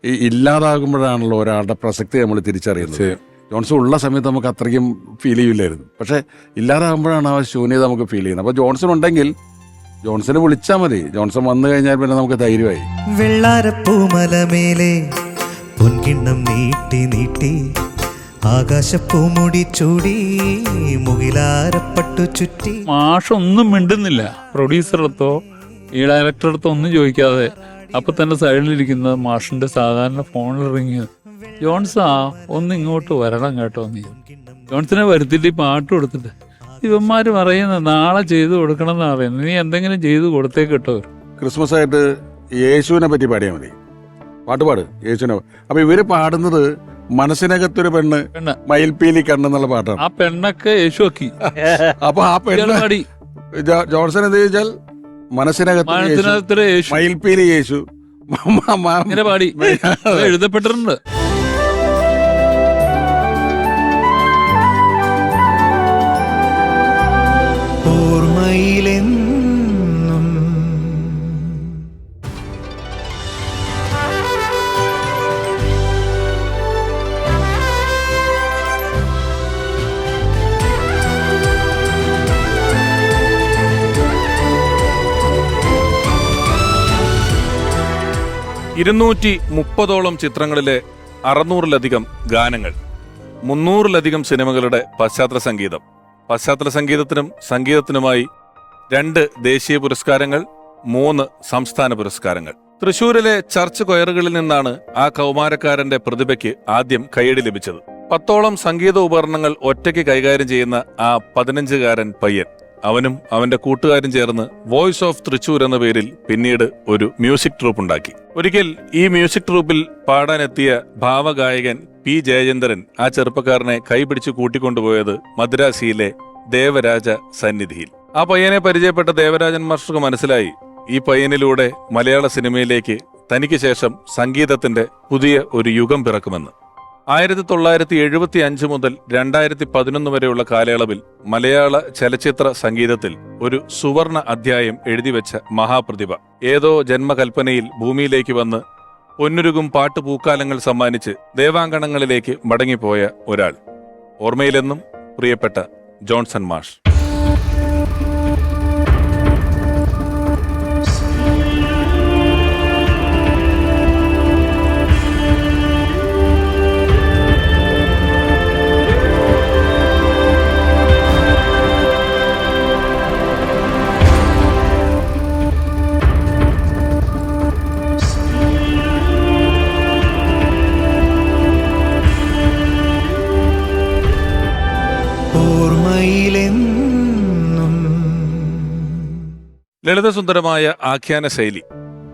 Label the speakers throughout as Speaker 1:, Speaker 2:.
Speaker 1: ഈ ഇല്ലാതാകുമ്പോഴാണല്ലോ ഒരാളുടെ പ്രസക്തി നമ്മൾ തിരിച്ചറിയുന്നത്. ജോൺസൺ ഉള്ള സമയത്ത് നമുക്ക് അത്രയ്ക്കും ഫീൽ ചെയ്യില്ലായിരുന്നു, പക്ഷെ ഇല്ലാതാകുമ്പോഴാണ് ആ ശൂന്യത നമുക്ക് ഫീൽ ചെയ്യുന്നത്. അപ്പോൾ ജോൺസൺ ഉണ്ടെങ്കിൽ ജോൺസനെ വിളിച്ചാൽ മതി, ജോൺസൺ വന്നു കഴിഞ്ഞാൽ പിന്നെ നമുക്ക് ധൈര്യമായി.
Speaker 2: വെള്ളാരപ്പൂമലമേലെ പൊൻകിണ്ണം നീട്ടി നീട്ടി ആകാശപ്പൂമുടി ചൂടി മുകിലാരപ്പട്ടു ചുറ്റി.
Speaker 3: മാഷൊന്നും മിണ്ടുന്നില്ല. പ്രൊഡ്യൂസറെടുത്തോ ഈ ഡയറക്ടറെടുത്തോ ഒന്നും ചോദിക്കാതെ അപ്പൊ തന്നെ സൈഡിലിരിക്കുന്ന മാഷിന്റെ സാധാരണ ഫോണിൽ റിങ്, ജോൺസാ ഒന്ന് ഇങ്ങോട്ട് വരണം കേട്ടോ. നീ ജോൺസനെ വരുത്തിട്ട് പാട്ട് കൊടുത്തിട്ട് ഇവന്മാര് പറയുന്നത് നാളെ ചെയ്തു കൊടുക്കണം എന്നാ പറയുന്നത്. നീ എന്തെങ്കിലും ചെയ്തു കൊടുത്തേക്കിട്ടോ.
Speaker 1: ക്രിസ്മസ് ആയിട്ട് യേശുവിനെ പറ്റി പാടിയാൽ മതി, പാട്ട് യേശുവിനെ. അപ്പൊ ഇവര് പാടുന്നത് മനസ്സിനകത്തൊരു പെണ്ണ് മയിൽപീലി കണ്ണെന്നുള്ള പാട്ടാണ്.
Speaker 3: ആ പെണ്ണൊക്കെ യേശു ആക്കി.
Speaker 1: അപ്പൊ ആ പെണ്ണ്
Speaker 3: പാടി
Speaker 1: ജോൺസൺ എന്ത് ചോദിച്ചാൽ മനസ്സിനകത്ത് മയിൽപീലി യേശു
Speaker 3: ഇങ്ങനെ പാടി എഴുതപ്പെട്ടിട്ടുണ്ട്.
Speaker 2: ഓർമ്മയിലെന്നും
Speaker 4: ോളം ചിത്രങ്ങളിലെ 600-ലധികം ഗാനങ്ങൾ, 300-ലധികം സിനിമകളുടെ പശ്ചാത്തല സംഗീതം, പശ്ചാത്തല സംഗീതത്തിനും സംഗീതത്തിനുമായി 2 ദേശീയ പുരസ്കാരങ്ങൾ, 3 സംസ്ഥാന പുരസ്കാരങ്ങൾ. തൃശൂരിലെ ചർച്ച് കൊയറുകളിൽ നിന്നാണ് ആ കൗമാരക്കാരന്റെ പ്രതിഭയ്ക്ക് ആദ്യം കയ്യടി ലഭിച്ചത്. 10ഓളം സംഗീത ഉപകരണങ്ങൾ ഒറ്റയ്ക്ക് കൈകാര്യം ചെയ്യുന്ന ആ 15-കാരൻ പയ്യൻ, അവനും അവന്റെ കൂട്ടുകാരും ചേർന്ന് വോയിസ് ഓഫ് തൃശൂർ എന്ന പേരിൽ പിന്നീട് ഒരു മ്യൂസിക് ട്രൂപ്പ് ഉണ്ടാക്കി. ഒരിക്കൽ ഈ മ്യൂസിക് ട്രൂപ്പിൽ പാടാനെത്തിയ ഭാവഗായകൻ പി ജയചന്ദ്രൻ ആ ചെറുപ്പക്കാരനെ കൈപിടിച്ച് കൂട്ടിക്കൊണ്ടുപോയത് മദ്രാസിയിലെ ദേവരാജ സന്നിധിയിൽ. ആ പയ്യനെ പരിചയപ്പെട്ട ദേവരാജൻ മാസ്റ്റർക്ക് മനസ്സിലായി ഈ പയ്യനിലൂടെ മലയാള സിനിമയിലേക്ക് തനിക്ക് ശേഷം സംഗീതത്തിന്റെ പുതിയ ഒരു യുഗം പിറക്കുമെന്ന്. 1975 മുതൽ 2011 വരെയുള്ള കാലയളവിൽ മലയാള ചലച്ചിത്ര സംഗീതത്തിൽ ഒരു സുവർണ അധ്യായം എഴുതിവെച്ച മഹാപ്രതിഭ, ഏതോ ജന്മകൽപ്പനയിൽ ഭൂമിയിലേക്ക് വന്ന് പൊന്നുരുകും പാട്ടുപൂക്കാലങ്ങൾ സമ്മാനിച്ച് ദേവാങ്കണങ്ങളിലേക്ക് മടങ്ങിപ്പോയ ഒരാൾ. ഓർമ്മയിലെന്നും പ്രിയപ്പെട്ട ജോൺസൺ മാഷ്. ലളിതസുന്ദരമായ ആഖ്യാന ശൈലി,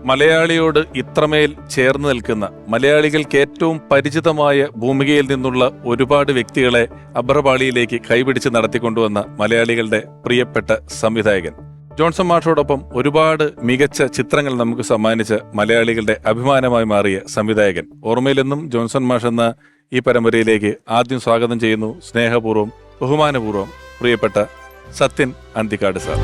Speaker 4: മലയാളിയോട് ഇത്രമേൽ ചേർന്ന് നിൽക്കുന്ന, മലയാളികൾക്ക് ഏറ്റവും പരിചിതമായ ഭൂമികയിൽ നിന്നുള്ള ഒരുപാട് വ്യക്തികളെ അബ്രപാളിയിലേക്ക് കൈപിടിച്ച് നടത്തിക്കൊണ്ടുവന്ന മലയാളികളുടെ പ്രിയപ്പെട്ട സംവിധായകൻ ജോൺസൺ മാഷോടൊപ്പം ഒരുപാട് മികച്ച ചിത്രങ്ങൾ നമുക്ക് സമ്മാനിച്ച മലയാളികളുടെ അഭിമാനമായി മാറിയ സംവിധായകൻ. ഓർമ്മയിലെന്നും ജോൺസൺ മാഷ് എന്ന ഈ പരമ്പരയിലേക്ക് ആദ്യം സ്വാഗതം ചെയ്യുന്നു സ്നേഹപൂർവ്വം ബഹുമാനപൂർവ്വം പ്രിയപ്പെട്ട സത്യൻ അന്തിക്കാട് സാർ.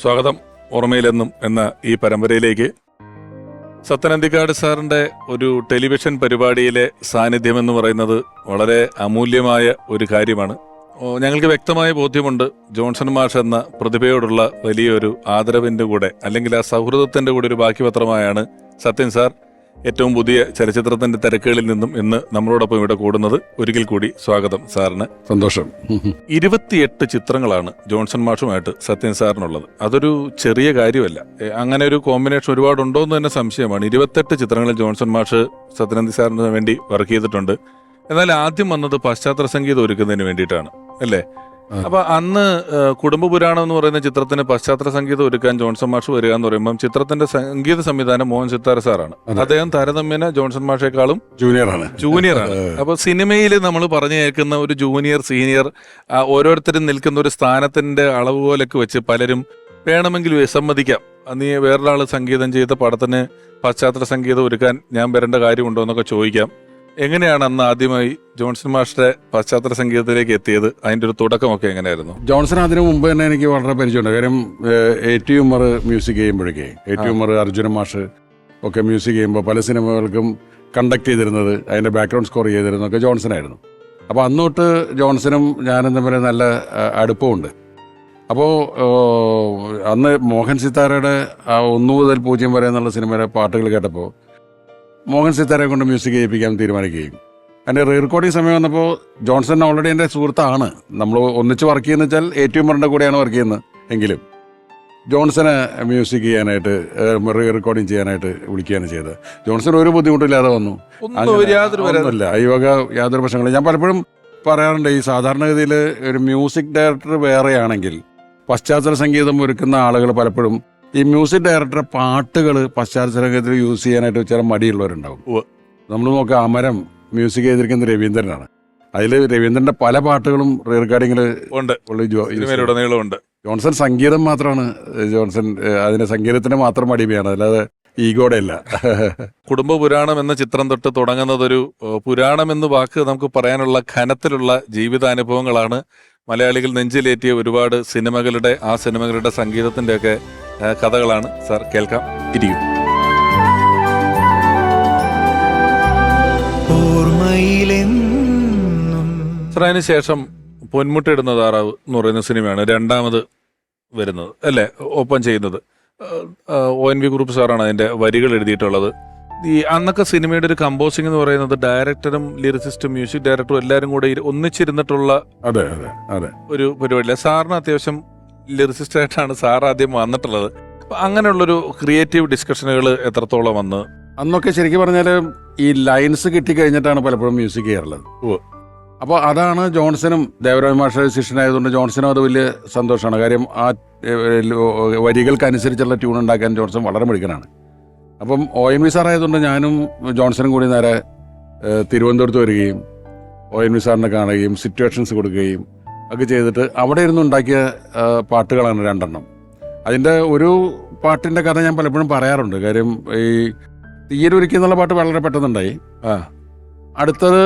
Speaker 4: സ്വാഗതം ഓർമ്മയിലെന്നും എന്ന ഈ പരമ്പരയിലേക്ക്. സത്യൻ അന്തിക്കാട് സാറിന്റെ ഒരു ടെലിവിഷൻ പരിപാടിയിലെ സാന്നിധ്യം എന്ന് പറയുന്നത് വളരെ അമൂല്യമായ ഒരു കാര്യമാണ്. ഞങ്ങൾക്ക് വ്യക്തമായ ബോധ്യമുണ്ട് ജോൺസൺ മാഷ് എന്ന പ്രതിഭയോടുള്ള വലിയൊരു ആദരവിന്റെ കൂടെ, അല്ലെങ്കിൽ ആ സൗഹൃദത്തിന്റെ കൂടെ ഒരു ബാക്കിപത്രമായാണ് സത്യൻ സാർ ഏറ്റവും പുതിയ ചലച്ചിത്രത്തിന്റെ തിരക്കുകളിൽ നിന്നും ഇന്ന് നമ്മളോടൊപ്പം ഇവിടെ കൂടുന്നത്. ഒരിക്കൽ കൂടി സ്വാഗതം സാറിന്.
Speaker 1: സന്തോഷം.
Speaker 4: 28 ചിത്രങ്ങളാണ് ജോൺസൺ മാഷുമായിട്ട് സത്യൻ സാറിനുള്ളത്. അതൊരു ചെറിയ കാര്യമല്ല. അങ്ങനെ ഒരു കോമ്പിനേഷൻ ഒരുപാടുണ്ടോ എന്ന് തന്നെ സംശയമാണ്. 28 ചിത്രങ്ങളിൽ ജോൺസൺ മാഷ് സത്യനന്ദി സാറിന് വേണ്ടി വർക്ക് ചെയ്തിട്ടുണ്ട്. എന്നാൽ ആദ്യം വന്നത് പശ്ചാത്തല സംഗീതം ഒരുക്കുന്നതിന് വേണ്ടിയിട്ടാണ്, അല്ലേ? അപ്പൊ അന്ന് കുടുംബ പുരാണം എന്ന് പറയുന്ന ചിത്രത്തിന് പശ്ചാത്തല സംഗീതം ഒരുക്കാൻ ജോൺസൺ മാഷ് വരിക എന്ന് പറയുമ്പോൾ ചിത്രത്തിന്റെ സംഗീത സംവിധാനം മോഹൻ സിത്താര സാറാണ്. അദ്ദേഹം താരതമ്യേന ജോൺസൺ മാഷേക്കാളും ജൂനിയറാണ്. അപ്പൊ സിനിമയിൽ നമ്മൾ പറഞ്ഞു കേൾക്കുന്ന ഒരു ജൂനിയർ സീനിയർ ഓരോരുത്തരും നിൽക്കുന്ന ഒരു സ്ഥാനത്തിന്റെ അളവുകോലൊക്കെ വെച്ച് പലരും വേണമെങ്കിൽ വിസമ്മതിക്കാം. നീ വേറൊരാൾ സംഗീതം ചെയ്ത പടത്തിന് പശ്ചാത്തല സംഗീതം ഒരുക്കാൻ ഞാൻ വരേണ്ട കാര്യമുണ്ടോ എന്നൊക്കെ ചോദിക്കാം. എങ്ങനെയാണ് അന്ന് ആദ്യമായി ജോൺസൺ മാസ്റ്ററെ പശ്ചാത്തല സംഗീതത്തിലേക്ക് എത്തിയത്? അതിന്റെ ഒരു തുടക്കമൊക്കെ എങ്ങനെയായിരുന്നു?
Speaker 1: ജോൺസൺ അതിനു മുമ്പ് തന്നെ എനിക്ക് വളരെ പരിചയമുണ്ട്. കാര്യം A.T. ഉമ്മർ മ്യൂസിക് ചെയ്യുമ്പോഴേക്കേ A.T. ഉമ്മർ, അർജുന മാഷ് ഒക്കെ മ്യൂസിക് ചെയ്യുമ്പോൾ പല സിനിമകൾക്കും കണ്ടക്ട് ചെയ്തിരുന്നത്, അതിൻ്റെ ബാക്ക്ഗ്രൗണ്ട് സ്കോർ ചെയ്തിരുന്നതൊക്കെ ജോൺസൺ ആയിരുന്നു. അപ്പോൾ അന്നോട്ട് ജോൺസണും ഞാനും തമ്മിൽ നല്ല അടുപ്പമുണ്ട്. അപ്പോൾ അന്ന് മോഹൻ സിത്താരയുടെ 1 മുതൽ 0 വരെ എന്നുള്ള സിനിമയുടെ പാട്ടുകൾ കേട്ടപ്പോൾ മോഹൻ സിത്താരയെ കൊണ്ട് മ്യൂസിക് ചെയ്യിപ്പിക്കാൻ തീരുമാനിക്കുകയും അതിൻ്റെ റീ റെക്കോർഡിങ് സമയം വന്നപ്പോൾ ജോൺസൺ ഓൾറെഡി എൻ്റെ സുഹൃത്താണ്. നമ്മൾ ഒന്നിച്ച് വർക്ക് ചെയ്യുന്ന വെച്ചാൽ A.T. ഉമ്മറിൻ്റെ കൂടെയാണ് വർക്ക് ചെയ്യുന്നത്. എങ്കിലും ജോൺസനെ മ്യൂസിക് ചെയ്യാനായിട്ട് റീ റെക്കോർഡിങ് ചെയ്യാനായിട്ട് വിളിക്കുകയാണ് ചെയ്തത്. ജോൺസൺ ഒരു ബുദ്ധിമുട്ടില്ലാതെ വന്നു. ഒന്നുമില്ല, ഈ വക യാതൊരു പ്രശ്നങ്ങളും. ഞാൻ പലപ്പോഴും പറയാറുണ്ട്, ഈ സാധാരണഗതിയിൽ ഒരു മ്യൂസിക് ഡയറക്ടർ വേറെയാണെങ്കിൽ പശ്ചാത്തല സംഗീതം ഒരുക്കുന്ന ആളുകൾ പലപ്പോഴും ഈ മ്യൂസിക് ഡയറക്ടറുടെ പാട്ടുകൾ പശ്ചാത്തല സംഗീതത്തിൽ യൂസ് ചെയ്യാനായിട്ട് ചില മടിയുള്ളവരുണ്ടാവും. നമ്മൾ നോക്കുക, അമരം മ്യൂസിക് ചെയ്തിരിക്കുന്ന രവീന്ദ്രനാണ്. അതിൽ രവീന്ദ്രന്റെ പല പാട്ടുകളും റീ റെക്കോർഡിങ്ങിൽ
Speaker 4: ഉണ്ട്. ജോൺസൺ
Speaker 1: സംഗീതം മാത്രമാണ്. ജോൺസൺ അതിന്റെ സംഗീതത്തിന് മാത്രം അടിമയാണ്, അല്ലാതെ ഈഗോടെ അല്ല.
Speaker 4: കുടുംബ പുരാണം എന്ന ചിത്രം തൊട്ട് തുടങ്ങുന്നതൊരു പുരാണം എന്ന് വാക്ക് നമുക്ക് പറയാനുള്ള ഘനത്തിലുള്ള ജീവിതാനുഭവങ്ങളാണ്. മലയാളികൾ നെഞ്ചിലേറ്റിയ ഒരുപാട് സിനിമകളുടെ, ആ സിനിമകളുടെ സംഗീതത്തിന്റെ ഒക്കെ കഥകളാണ്. സാർ, കേൾക്കാം, ഇരിക്കും. സാർ, അതിന് ശേഷം പൊന്മുട്ടയിടുന്ന താറാവ് എന്ന് പറയുന്ന സിനിമയാണ് രണ്ടാമത് വരുന്നത്, അല്ലേ? ഒപ്പം ചെയ്യുന്നത് ONV കുറുപ്പ് സാറാണ് അതിന്റെ വരികൾ എഴുതിയിട്ടുള്ളത്. ഈ അന്നൊക്കെ സിനിമയുടെ ഒരു കമ്പോസിംഗ് എന്ന് പറയുന്നത് ഡയറക്ടറും ലിറിസിസ്റ്റും മ്യൂസിക് ഡയറക്ടറും എല്ലാവരും കൂടെ ഒന്നിച്ചിരുന്നിട്ടുള്ള ഒരു പരിപാടിയില്ല. സാറിന് അത്യാവശ്യം ലിറിസിസ്റ്റ് ആയിട്ടാണ് സാർ ആദ്യം വന്നിട്ടുള്ളത്. അങ്ങനെയുള്ളൊരു ക്രിയേറ്റീവ് ഡിസ്കഷനുകൾ എത്രത്തോളം വന്ന്?
Speaker 1: അന്നൊക്കെ ശരിക്കും പറഞ്ഞാൽ ഈ ലൈൻസ് കിട്ടിക്കഴിഞ്ഞിട്ടാണ് പലപ്പോഴും മ്യൂസിക് ചെയ്യാറുള്ളത്. അപ്പോൾ അതാണ് ജോൺസനും, ദേവരാജ് മാഷ ശിഷ്യനായതുകൊണ്ട് ജോൺസനും അത് വലിയ സന്തോഷമാണ്. കാര്യം ആ വരികൾക്കനുസരിച്ചുള്ള ട്യൂൺ ഉണ്ടാക്കാൻ ജോൺസൺ വളരെ മിടുക്കനാണ്. അപ്പം ONV സാർ ആയതുകൊണ്ട് ഞാനും ജോൺസണും കൂടി നേരെ തിരുവനന്തപുരത്ത് വരികയും ONV സാറിനെ കാണുകയും സിറ്റുവേഷൻസ് കൊടുക്കുകയും ഒക്കെ ചെയ്തിട്ട് അവിടെ ഇരുന്ന് ഉണ്ടാക്കിയ പാട്ടുകളാണ് 2 എണ്ണം. അതിൻ്റെ ഒരു പാട്ടിൻ്റെ കഥ ഞാൻ പലപ്പോഴും പറയാറുണ്ട്. കാര്യം ഈ തീരൊരുക്കി എന്നുള്ള പാട്ട് വളരെ പെട്ടെന്നുണ്ടായി. അടുത്തത്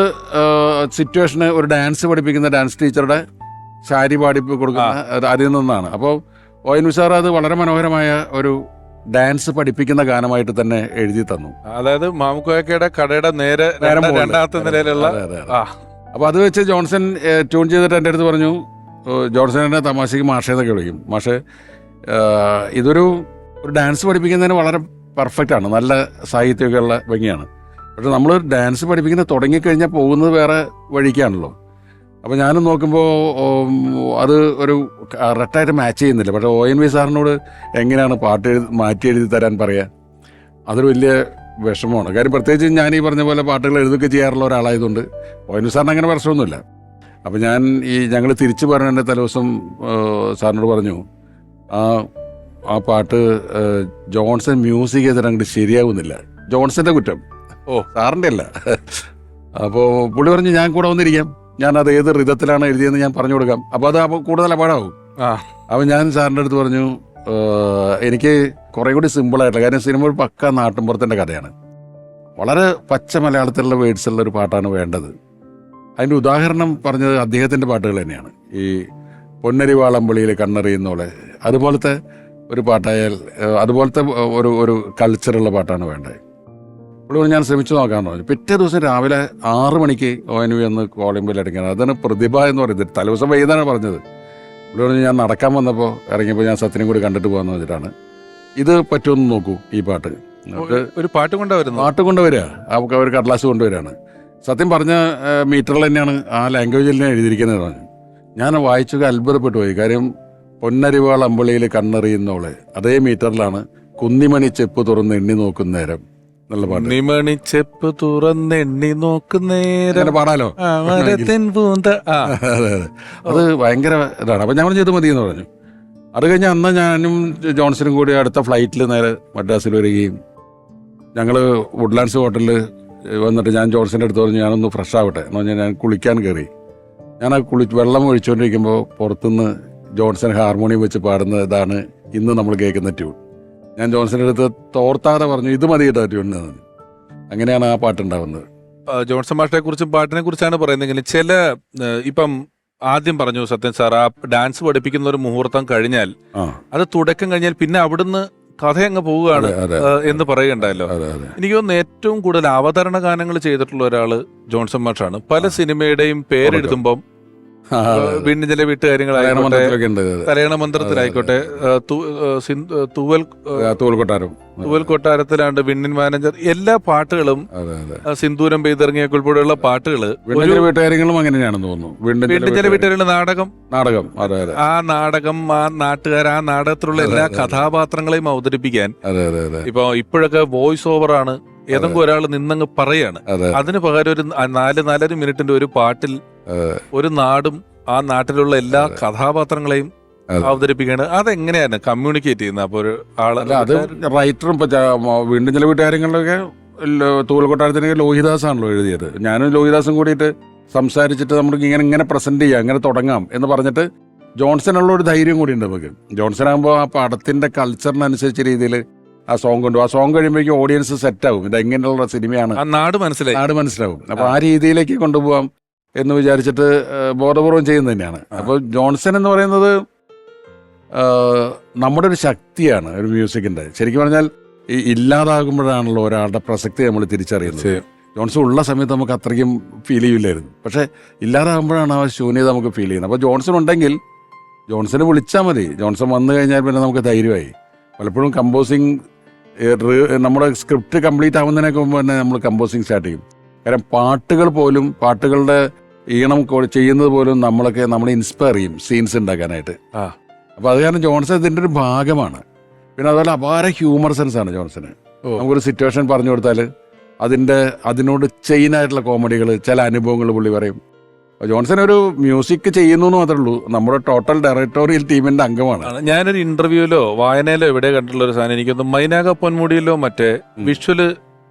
Speaker 1: സിറ്റുവേഷന് ഒരു ഡാൻസ് പഠിപ്പിക്കുന്ന ഡാൻസ് ടീച്ചറുടെ ശാരി പാടി കൊടുക്കുന്ന അതിൽ നിന്നാണ്. അപ്പോൾ ONV സാർ അത് വളരെ മനോഹരമായ ഒരു ഡാൻസ് പഠിപ്പിക്കുന്ന ഗാനമായിട്ട് തന്നെ എഴുതി തന്നു.
Speaker 4: അതായത് മാമുക്കോയക്കയുടെ കടയുടെ നേരെ രണ്ടാമത്തെ നിലയിലുള്ള.
Speaker 1: അപ്പോൾ അത് വെച്ച് ജോൺസൺ ട്യൂൺ ചെയ്തിട്ട് എൻ്റെ അടുത്ത് പറഞ്ഞു, ജോൺസൺ എന്നെ തമാശയ്ക്ക് മാഷേന്നൊക്കെ വിളിക്കും, മാഷേ ഇതൊരു ഡാൻസ് പഠിപ്പിക്കുന്നതിന് വളരെ പെർഫെക്റ്റ് ആണ്, നല്ല സാഹിത്യമൊക്കെ ഉള്ള ഭംഗിയാണ്. പക്ഷെ നമ്മൾ ഡാൻസ് പഠിപ്പിക്കുന്നത് തുടങ്ങിക്കഴിഞ്ഞാൽ പോകുന്നത് വേറെ വഴിക്കാണല്ലോ. അപ്പോൾ ഞാനും നോക്കുമ്പോൾ അത് ഒരു കറക്റ്റായിട്ട് മാച്ച് ചെയ്യുന്നില്ല. പക്ഷേ ONV സാറിനോട് എങ്ങനെയാണ് പാട്ട് മാറ്റി എഴുതി തരാൻ പറയുക? അതൊരു വലിയ വിഷമമാണ്. കാര്യം പ്രത്യേകിച്ച് ഞാൻ ഈ പറഞ്ഞ പോലെ പാട്ടുകൾ എഴുതുകയൊക്കെ ചെയ്യാറുള്ള ഒരാളായതുകൊണ്ട് ONV സാറിന് അങ്ങനെ പ്രശ്നമൊന്നുമില്ല. അപ്പോൾ ഞങ്ങൾ തിരിച്ചു പറഞ്ഞതിൻ്റെ തലേദിവസം സാറിനോട് പറഞ്ഞു, ആ പാട്ട് ജോൺസൺ മ്യൂസിക് ചെയ്തിട്ട് അങ്ങോട്ട് ശരിയാവുന്നില്ല. ജോൺസന്റെ കുറ്റം, സാറിൻ്റെ അല്ല. അപ്പോൾ പുള്ളി പറഞ്ഞു, ഞാൻ കൂടെ വന്നിരിക്കാം, ഞാനത് ഏത് റിതത്തിലാണ് എഴുതിയെന്ന് ഞാൻ പറഞ്ഞു കൊടുക്കാം, അപ്പോൾ അത് കൂടുതൽ അപാടാവും. അപ്പോൾ ഞാൻ സാറിൻ്റെ അടുത്ത് പറഞ്ഞു, എനിക്ക് കുറേ കൂടി സിമ്പിളായിട്ടില്ല. കാര്യം സിനിമ ഒരു പക്ക നാട്ടിൻപുറത്തിൻ്റെ കഥയാണ്, വളരെ പച്ച മലയാളത്തിലുള്ള വേർഡ്സുള്ള ഒരു പാട്ടാണ് വേണ്ടത്. അതിൻ്റെ ഉദാഹരണം പറഞ്ഞത് അദ്ദേഹത്തിൻ്റെ പാട്ടുകൾ തന്നെയാണ്. ഈ പൊന്നരിവാളമ്പളിയിൽ കണ്ണെറിയുന്നോളെ അതുപോലത്തെ ഒരു പാട്ടായാൽ അതുപോലത്തെ ഒരു കൾച്ചറുള്ള പാട്ടാണ് വേണ്ടത്. ഇപ്പോൾ ഞാൻ ശ്രമിച്ചു നോക്കാമെന്ന് പറഞ്ഞു. പിറ്റേ ദിവസം രാവിലെ 6 മണിക്ക് ONV എന്ന് കോളിംബിൽ അടിക്കണം. അതാണ് പ്രതിഭ എന്ന് പറയുന്നത്. തലേദിവസം വൈകുന്നേരമാണ് പറഞ്ഞത്. ഇവിടെ പറഞ്ഞ് ഞാൻ നടക്കാൻ വന്നപ്പോൾ ഇറങ്ങിയപ്പോൾ ഞാൻ സത്യനും കൂടി കണ്ടിട്ട് പോകാമെന്ന് വെച്ചിട്ടാണ്. ഇത് പറ്റുമെന്ന് നോക്കൂ, ഈ പാട്ട്
Speaker 4: ഒരു പാട്ട്
Speaker 1: കൊണ്ടുവരിക, അവർ കടലാസ് കൊണ്ടുവരികയാണ്. സത്യം പറഞ്ഞ മീറ്ററിൽ തന്നെയാണ് ആ ലാംഗ്വേജിൽ തന്നെ എഴുതിയിരിക്കുന്നത് പറഞ്ഞു. ഞാൻ വായിച്ചൊക്കെ അത്ഭുതപ്പെട്ടു പോയി. കാര്യം പൊന്നരിവാൾ അമ്പളിയിൽ കണ്ണെറിയുന്നോളെ അതേ മീറ്ററിലാണ് കുന്നിമണി ചെപ്പ് തുറന്ന് എണ്ണി നോക്കുന്നേരം നല്ല പാട്ട്.
Speaker 4: കുന്നിമണിച്ചെപ്പ് തുറന്നെണ്ണി നോക്കുന്നേരം
Speaker 1: പാടാലോ. അത് ഭയങ്കര ഇതാണ്. അപ്പം ഞാൻ ചെയ്ത് മതി എന്ന് പറഞ്ഞു. അത് കഴിഞ്ഞ് അന്ന് ഞാനും ജോൺസണും കൂടി അടുത്ത ഫ്ലൈറ്റിൽ നേരെ മദ്രാസിൽ വരികയും ഞങ്ങൾ വുഡ്ലാൻഡ്സ് ഹോട്ടലിൽ വന്നിട്ട് ഞാൻ ജോൺസന്റെ അടുത്ത് പറഞ്ഞു, ഞാനൊന്ന് ഫ്രഷ് ആവട്ടെ എന്ന് പറഞ്ഞാൽ ഞാൻ കുളിക്കാൻ കയറി. ഞാൻ ആ വെള്ളം ഒഴിച്ചുകൊണ്ടിരിക്കുമ്പോൾ പുറത്തുനിന്ന് ജോൺസൺ ഹാർമോണിയം വെച്ച് പാടുന്ന ഇതാണ് ഇന്ന് നമ്മൾ കേൾക്കുന്ന ട്യൂൺ. ഞാൻ ജോൺസന്റെ അടുത്ത് തോർത്താതെ പറഞ്ഞു, ഇത് മതി കേട്ടോ ട്യൂണിന്. അങ്ങനെയാണ് ആ പാട്ടുണ്ടാവുന്നത്.
Speaker 4: ജോൺസൺ മാഷിനെ കുറിച്ചും പാട്ടിനെ കുറിച്ചാണ് പറയുന്നതെങ്കിൽ ചില ഇപ്പം ആദ്യം പറഞ്ഞു സത്യൻ സാർ, ആ ഡാൻസ് പഠിപ്പിക്കുന്ന ഒരു മുഹൂർത്തം കഴിഞ്ഞാൽ അത് തുടക്കം കഴിഞ്ഞാൽ പിന്നെ അവിടുന്ന് കഥ അങ്ങ് പോവുകയാണ് എന്ന് പറയുകയുണ്ടായല്ലോ. എനിക്ക് തോന്നുന്നു ഏറ്റവും കൂടുതൽ അവതരണ ഗാനങ്ങൾ ചെയ്തിട്ടുള്ള ഒരാള് ജോൺസൺ മാഷാണ്. പല സിനിമയുടെയും പേരെഴുതുമ്പം വീണ്ടും ചില വീട്ടുകാര്യങ്ങളായിക്കോട്ടെ, കല്യാണ മന്ത്രത്തിലായിക്കോട്ടെ, തൂവൽ കൊട്ടാരത്തിലാണ്ട് വിണ്ണിൻ മാനേജർ, എല്ലാ പാട്ടുകളും സിന്ദൂരം പെയ്തിറങ്ങിയൊക്കെ ഉൾപ്പെടെയുള്ള പാട്ടുകള്
Speaker 1: വീട്ടുകാര്യങ്ങളും അങ്ങനെയാണെന്ന് തോന്നുന്നു.
Speaker 4: വീണ്ടും ചില വീട്ടുകാരുടെ നാടകം, ആ നാടകം, ആ നാട്ടുകാർ, ആ നാടകത്തിലുള്ള എല്ലാ കഥാപാത്രങ്ങളെയും അവതരിപ്പിക്കാൻ ഇപ്പോഴൊക്കെ വോയിസ് ഓവറാണ്. ഏതെങ്കിലും ഒരാൾ നിന്നങ്ങ് പറയാണ്. അതിന് പകരം ഒരു 4-4.5 മിനിറ്റിന്റെ ഒരു പാട്ടിൽ ഒരു നാടും ആ നാട്ടിലുള്ള എല്ലാ കഥാപാത്രങ്ങളെയും അവതരിപ്പിക്കുകയാണ്. അതെങ്ങനെയാണ് കമ്മ്യൂണിക്കേറ്റ് ചെയ്യുന്നത്? അപ്പൊ ഒരു ആള്
Speaker 1: അത് റൈറ്ററും വീണ്ടും ചില വീട്ടുകാര്യങ്ങളിലൊക്കെ തൂവൽ കൊട്ടാരത്തിനൊക്കെ ലോഹിദാസാണല്ലോ എഴുതിയത്. ഞാനും ലോഹിദാസും കൂടിയിട്ട് സംസാരിച്ചിട്ട് നമുക്ക് ഇങ്ങനെ പ്രസന്റ് ചെയ്യാം, ഇങ്ങനെ തുടങ്ങാം എന്ന് പറഞ്ഞിട്ട് ജോൺസനുള്ള ഒരു ധൈര്യം കൂടി ഉണ്ട് നമുക്ക്. ജോൺസൺ ആകുമ്പോൾ ആ പടത്തിന്റെ കൾച്ചറിനനുസരിച്ച രീതിയിൽ ആ സോങ് കൊണ്ടു, ആ സോങ് കഴിയുമ്പോഴേക്കും ഓഡിയൻസ് സെറ്റ് ആവും. ഇത് എങ്ങനെയുള്ള സിനിമയാണ്, നാട് മനസ്സിലാവും. അപ്പൊ ആ രീതിയിലേക്ക് കൊണ്ടുപോകാം എന്ന് വിചാരിച്ചിട്ട് ബോധപൂർവം ചെയ്യുന്നത് തന്നെയാണ്. അപ്പോൾ ജോൺസൺ എന്ന് പറയുന്നത് നമ്മുടെ ഒരു ശക്തിയാണ്, ഒരു മ്യൂസിക്കിന്റെ. ശരിക്കും പറഞ്ഞാൽ ഈ ഇല്ലാതാകുമ്പോഴാണല്ലോ ഒരാളുടെ പ്രസക്തി നമ്മൾ തിരിച്ചറിയുന്നത്. ജോൺസൺ ഉള്ള സമയത്ത് നമുക്ക് അത്രയ്ക്കും ഫീൽ ചെയ്യില്ലായിരുന്നു, പക്ഷെ ഇല്ലാതാകുമ്പോഴാണ് ആ ശൂന്യത നമുക്ക് ഫീൽ ചെയ്യുന്നത്. അപ്പോൾ ജോൺസൺ ഉണ്ടെങ്കിൽ ജോൺസനെ വിളിച്ചാൽ മതി. ജോൺസൺ വന്നു കഴിഞ്ഞാൽ പിന്നെ നമുക്ക് ധൈര്യമായി. പലപ്പോഴും കമ്പോസിങ് നമ്മുടെ സ്ക്രിപ്റ്റ് കംപ്ലീറ്റ് ആവുന്നതിനൊക്കെ മുമ്പ് തന്നെ നമ്മൾ കമ്പോസിങ് സ്റ്റാർട്ട് ചെയ്യും. കാരണം പാട്ടുകൾ പോലും, പാട്ടുകളുടെ ഈണം ചെയ്യുന്നത് പോലും നമ്മളെ ഇൻസ്പയർ ചെയ്യും സീൻസ് ഉണ്ടാക്കാനായിട്ട്. അപ്പോൾ അത് കാരണം ജോൺസൺ ഇതിൻ്റെ ഒരു ഭാഗമാണ്. പിന്നെ അതുപോലെ അപാര ഹ്യൂമർ സെൻസ് ആണ് ജോൺസന്. നമുക്കൊരു സിറ്റുവേഷൻ പറഞ്ഞു കൊടുത്താൽ അതിനോട് ചെയിനായിട്ടുള്ള കോമഡികൾ, ചില അനുഭവങ്ങൾ പുള്ളി പറയും. ജോൺസൺ ഒരു മ്യൂസിക് ചെയ്യുന്നു എന്ന് മാത്രമേ ഉള്ളൂ, നമ്മുടെ ടോട്ടൽ ഡയറക്ടോറിയൽ ടീമിന്റെ അംഗമാണ്.
Speaker 4: ഞാനൊരു ഇന്റർവ്യൂലോ വായനയിലോ എവിടെ കണ്ടിട്ടുള്ള ഒരു സാധനം, എനിക്കൊന്ന് മൈനാക പൊന്മുടിയിലോ മറ്റേ വിഷ്വല്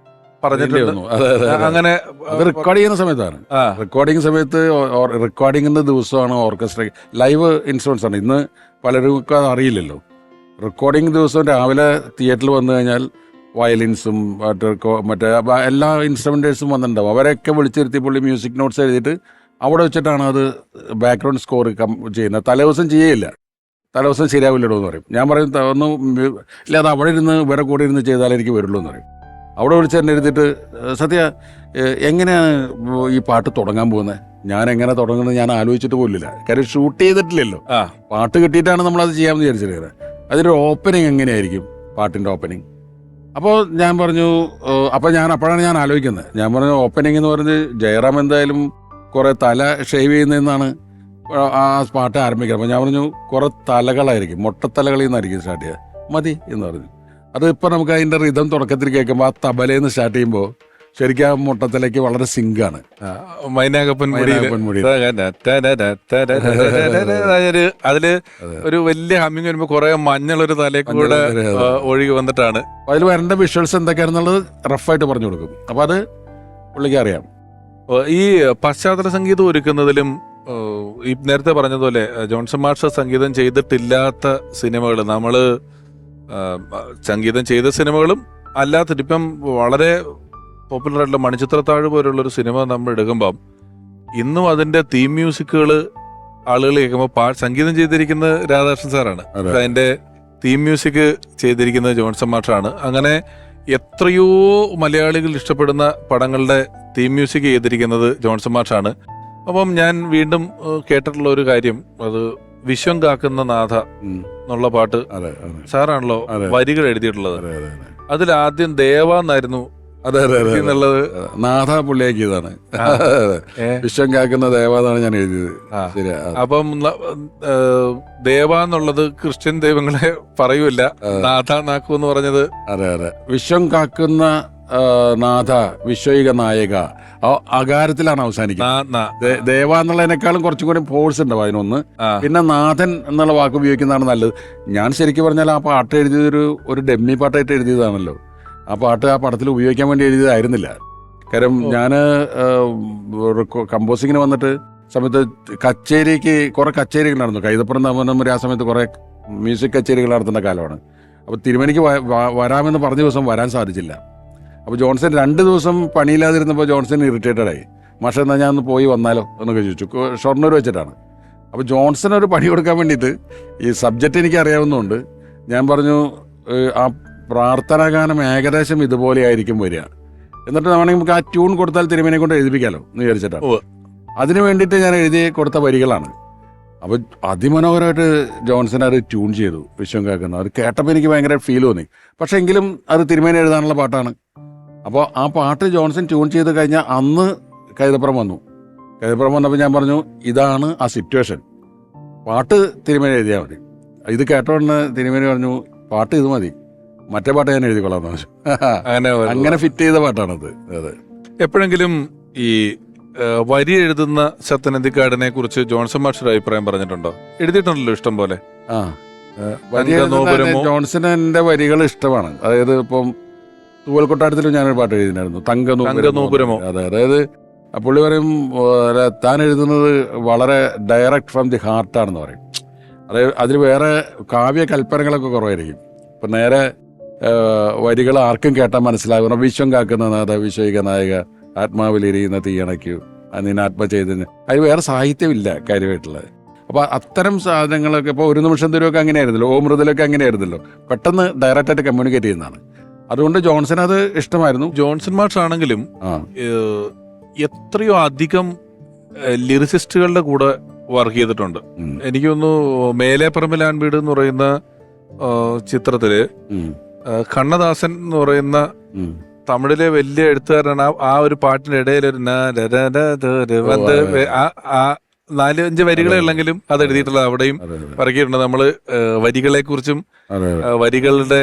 Speaker 4: പറഞ്ഞിട്ടുണ്ട്. അങ്ങനെ
Speaker 1: അത് റെക്കോർഡ് ചെയ്യുന്ന സമയത്താണ്. റെക്കോർഡിങ്ങിന്റെ ദിവസമാണ് ഓർക്കസ്ട്ര ലൈവ് ഇൻസ്ട്രുമെന്റ്സ് ആണ്. ഇന്ന് പലർക്കും അത് അറിയില്ലല്ലോ. റെക്കോർഡിംഗ് ദിവസം രാവിലെ തിയേറ്ററിൽ വന്നു കഴിഞ്ഞാൽ വയലിൻസും മറ്റേ എല്ലാ ഇൻസ്ട്രുമെന്റേഴ്സും വന്നിട്ടുണ്ടാവും. അവരെയൊക്കെ വിളിച്ചിരുത്തി പുള്ളി മ്യൂസിക് നോട്ട്സ് എഴുതിയിട്ട് അവിടെ വെച്ചിട്ടാണ് അത് ബാക്ക്ഗ്രൗണ്ട് സ്കോർ ചെയ്യുന്നത്. തലേദിവസം ചെയ്യില്ല, തലേദിവസം ശരിയാവില്ലടോ എന്ന് പറയും. ഞാൻ പറയും ഒന്ന് ഇല്ല, അത് അവിടെ ഇരുന്ന് വേറെ കൂടെ ഇരുന്ന് ചെയ്താലേ എനിക്ക് വരുള്ളൂ എന്ന് പറയും. അവിടെ വിളിച്ച് തന്നെ എഴുതിയിട്ട് സത്യ എങ്ങനെയാണ് ഈ പാട്ട് തുടങ്ങാൻ പോകുന്നത്, ഞാൻ എങ്ങനെ തുടങ്ങുന്നത് ഞാൻ ആലോചിച്ചിട്ട് പോലില്ല. കാര്യം ഷൂട്ട് ചെയ്തിട്ടില്ലല്ലോ, പാട്ട് കിട്ടിയിട്ടാണ് നമ്മളത് ചെയ്യാമെന്ന് വിചാരിച്ചിട്ട്. അതിൻ്റെ ഓപ്പനിങ് എങ്ങനെയായിരിക്കും, പാട്ടിൻ്റെ ഓപ്പനിങ്. അപ്പോൾ ഞാൻ പറഞ്ഞു, അപ്പോഴാണ് ഞാൻ ആലോചിക്കുന്നത്. ഞാൻ പറഞ്ഞു ഓപ്പനിങ് എന്ന് പറഞ്ഞ് ജയറാം എന്തായാലും കുറെ തല ഷേവ് ചെയ്യുന്നതെന്നാണ് ആ പാട്ട് ആരംഭിക്കുന്നത്. അപ്പോൾ ഞാൻ പറഞ്ഞു കുറെ തലകളായിരിക്കും, മൊട്ടത്തലകളിൽ നിന്നായിരിക്കും സ്റ്റാർട്ട് ചെയ്യുക, മതി എന്ന് പറഞ്ഞു. അത് ഇപ്പം നമുക്ക് അതിൻ്റെ റിതം തുടക്കത്തിൽ കേൾക്കുമ്പോൾ ആ തബലയിൽ സ്റ്റാർട്ട് ചെയ്യുമ്പോൾ ശരിക്കും ആ മുട്ടത്തിലേക്ക് വളരെ സിങ്കാണ്.
Speaker 4: അതില് ഒരു വലിയ ഹമ്മിങ് വരുമ്പോ കുറെ മഞ്ഞളൊരു തലേക്ക് കൂടെ ഒഴുകി വന്നിട്ടാണ്.
Speaker 1: അതിൽ വരേണ്ട വിഷ്വൽസ് എന്തൊക്കെയാണെന്നുള്ളത് റഫായിട്ട് പറഞ്ഞു കൊടുക്കും. അപ്പൊ അത് പുള്ളിക്ക് അറിയാം.
Speaker 4: ഈ പശ്ചാത്തല സംഗീതം ഒരുക്കുന്നതിലും ഈ നേരത്തെ പറഞ്ഞതുപോലെ ജോൺസൺ മാഷ് സംഗീതം ചെയ്തിട്ടില്ലാത്ത സിനിമകൾ, നമ്മള് സംഗീതം ചെയ്ത സിനിമകളും അല്ലാത്ത ഇപ്പം വളരെ പോപ്പുലർ ആയിട്ടുള്ള മണിച്ചിത്രത്താഴ് പോലുള്ളൊരു സിനിമ നമ്മൾ എടുക്കുമ്പം ഇന്നും അതിന്റെ തീം മ്യൂസിക്കുകൾ ആളുകൾ കേൾക്കുമ്പോൾ സംഗീതം ചെയ്തിരിക്കുന്നത് രാധാകൃഷ്ണൻ സാറാണ്, അതിന്റെ തീം മ്യൂസിക് ചെയ്തിരിക്കുന്നത് ജോൺസൺ മാഷാണ്. അങ്ങനെ എത്രയോ മലയാളികൾ ഇഷ്ടപ്പെടുന്ന പടങ്ങളുടെ തീം മ്യൂസിക് ചെയ്തിരിക്കുന്നത് ജോൺസൺ മാഷാണ്. അപ്പം ഞാൻ വീണ്ടും കേട്ടിട്ടുള്ള ഒരു കാര്യം, അത് വിശ്വം കാക്കുന്ന നാഥ എന്നുള്ള പാട്ട് സാറാണല്ലോ വരികൾ എഴുതിയിട്ടുള്ളത്. അതിലാദ്യം ദേവ എന്നായിരുന്നു എന്നുള്ളത്,
Speaker 1: നാഥ പുള്ളിയാക്കിയതാണ്. വിശ്വം കാക്കുന്ന ദേവ എന്നാണ് ഞാൻ എഴുതിയത്. ശരിയാ.
Speaker 4: അപ്പം ദേവ എന്നുള്ളത് ക്രിസ്ത്യൻ ദൈവങ്ങളെ പറയൂല, നാഥ നാക്കു എന്ന് പറഞ്ഞത്.
Speaker 1: അതെ അതെ, വിശ്വം കാക്കുന്ന നാഥ വിശ്വയിക നായക അകാരത്തിലാണ് അവസാനിക്കുന്നത്. ദേവ എന്നുള്ളതിനേക്കാളും കുറച്ചും കൂടി ഫോഴ്സ് ഉണ്ടാവും അതിനൊന്ന്. പിന്നെ നാഥൻ എന്നുള്ള വാക്ക് ഉപയോഗിക്കുന്നതാണ് നല്ലത്. ഞാൻ ശരിക്കും പറഞ്ഞാൽ ആ പാട്ട് എഴുതിയത് ഒരു ഡെമ്മി പാട്ടായിട്ട് എഴുതിയതാണല്ലോ. ആ പാട്ട് ആ പടത്തിൽ ഉപയോഗിക്കാൻ വേണ്ടി എഴുതിയതായിരുന്നില്ല. കാര്യം ഞാൻ കമ്പോസിങ്ങിന് വന്നിട്ട് സമയത്ത് കുറെ കച്ചേരികൾ നടന്നു. കൈതപ്പുറം തമ്മനമ്പുരി ആ സമയത്ത് കുറെ മ്യൂസിക് കച്ചേരികൾ നടത്തുന്ന കാലമാണ്. അപ്പോൾ തിരുമേനിക്ക് വരാമെന്ന് പറഞ്ഞ ദിവസം വരാൻ സാധിച്ചില്ല. അപ്പോൾ ജോൺസൺ 2 ദിവസം പണിയില്ലാതിരുന്നപ്പോൾ ജോൺസൺ ഇറിറ്റേറ്റഡ് ആയി. മാഷെ എന്നാൽ ഞാൻ ഒന്ന് പോയി വന്നാലോ എന്നൊക്കെ ചോദിച്ചു. ഷൊർണൂർ വെച്ചിട്ടാണ്. അപ്പോൾ ജോൺസൺ ഒരു പണി കൊടുക്കാൻ വേണ്ടിയിട്ട് ഈ സബ്ജക്റ്റ് എനിക്ക് അറിയാവുന്നതുകൊണ്ട് ഞാൻ പറഞ്ഞു ആ പ്രാർത്ഥനാ ഗാനം ഏകദേശം ഇതുപോലെ ആയിരിക്കും വരിക, എന്നിട്ട് വേണമെങ്കിൽ നമുക്ക് ആ ട്യൂൺ കൊടുത്താൽ തിരുമേനെ കൊണ്ട് എഴുതിപ്പിക്കാമല്ലോ എന്ന് വിചാരിച്ചിട്ടാണ്. അതിന് വേണ്ടിയിട്ട് ഞാൻ എഴുതി കൊടുത്ത വരികളാണ്. അപ്പോൾ അതിമനോഹരമായിട്ട് ജോൺസൺ അത് ട്യൂൺ ചെയ്തു. വിശ്വം കേൾക്കുന്നു. അത് കേട്ടപ്പോൾ എനിക്ക് ഭയങ്കര ഫീൽ തോന്നി. പക്ഷേ എങ്കിലും അത് തിരുമേനി എഴുതാനുള്ള പാട്ടാണ്. അപ്പോൾ ആ പാട്ട് ജോൺസൺ ട്യൂൺ ചെയ്ത് കഴിഞ്ഞാൽ അന്ന് കൈതപ്പുറം വന്നു. കൈതപ്പുറം വന്നപ്പോൾ ഞാൻ പറഞ്ഞു ഇതാണ് ആ സിറ്റുവേഷൻ, പാട്ട് തിരുമേനി എഴുതിയാൽ മതി. ഇത് കേട്ടോണ്ട് തിരുമേനി പറഞ്ഞു പാട്ട് ഇത് മതി, മറ്റേ പാട്ട് ഞാൻ എഴുതിക്കൊള്ളാന്ന് പറഞ്ഞു. അങ്ങനെ ഫിറ്റ് ചെയ്ത പാട്ടാണത്. അതെ.
Speaker 4: എപ്പോഴെങ്കിലും ഈ വരി എഴുതുന്ന സത്യനന്ദിക്കാടിനെ കുറിച്ച് ജോൺസൺ മാസ്റ്റർ അഭിപ്രായം പറഞ്ഞിട്ടുണ്ടോ? എഴുതിയിട്ടുണ്ടല്ലോ ഇഷ്ടം പോലെ.
Speaker 1: ജോൺസൺ എൻ്റെ വരികൾ ഇഷ്ടമാണ്. അതായത് ഇപ്പം തൂവൽ കൊട്ടാരത്തിലും ഞാനൊരു പാട്ട് എഴുതിനായിരുന്നു, തങ്കനൂപുരമോ. അതെ, അതായത് പുള്ളി പറയും താൻ എഴുതുന്നത് വളരെ ഡയറക്റ്റ് ഫ്രം ദി ഹാർട്ടാണെന്ന് പറയും. അതായത് അതിൽ വേറെ കാവ്യ കൽപ്പനകളൊക്കെ കുറവായിരിക്കും. ഇപ്പം നേരെ വരികൾ ആർക്കും കേട്ടാൽ മനസ്സിലാകുന്ന വിശ്വം കാക്കുന്ന നാഥ വിശ്വയിക നായക ആത്മാവിലിരിയുന്ന തീയണയ്ക്കു അതിന് ആത്മചൈതന്യം, അതിന് വേറെ സാഹിത്യമില്ല കാര്യമായിട്ടുള്ളത്. അപ്പോൾ അത്തരം സാധനങ്ങളൊക്കെ ഇപ്പോൾ ഒരു നിമിഷം തരുമൊക്കെ അങ്ങനെയായിരുന്നല്ലോ, ഓ മൃദലൊക്കെ അങ്ങനെയായിരുന്നല്ലോ, പെട്ടെന്ന് ഡയറക്റ്റായിട്ട് കമ്മ്യൂണിക്കേറ്റ് ചെയ്യുന്നതാണ്. അതുകൊണ്ട് ജോൺസൺ അത് ഇഷ്ടമായിരുന്നു.
Speaker 4: ജോൺസൺ മാഷ് ആണെങ്കിലും എത്രയോ അധികം ലിറിസിസ്റ്റുകളുടെ കൂടെ വർക്ക് ചെയ്തിട്ടുണ്ട്. എനിക്ക് തോന്നുന്നു മേലെ പറമ്പിലാൻ വീട് എന്ന് പറയുന്ന ചിത്രത്തില് കണ്ണദാസൻ എന്ന് പറയുന്ന തമിഴിലെ വലിയ എഴുത്തുകാരനാണ്. ആ ഒരു പാട്ടിന്റെ ഇടയിൽ ഒരു 4-5 വരികളെ ഉള്ളെങ്കിലും അത് എഴുതിയിട്ടുള്ളത് അവിടെയും പറക്കിയിട്ടുണ്ട്. നമ്മള് വരികളെ കുറിച്ചും വരികളുടെ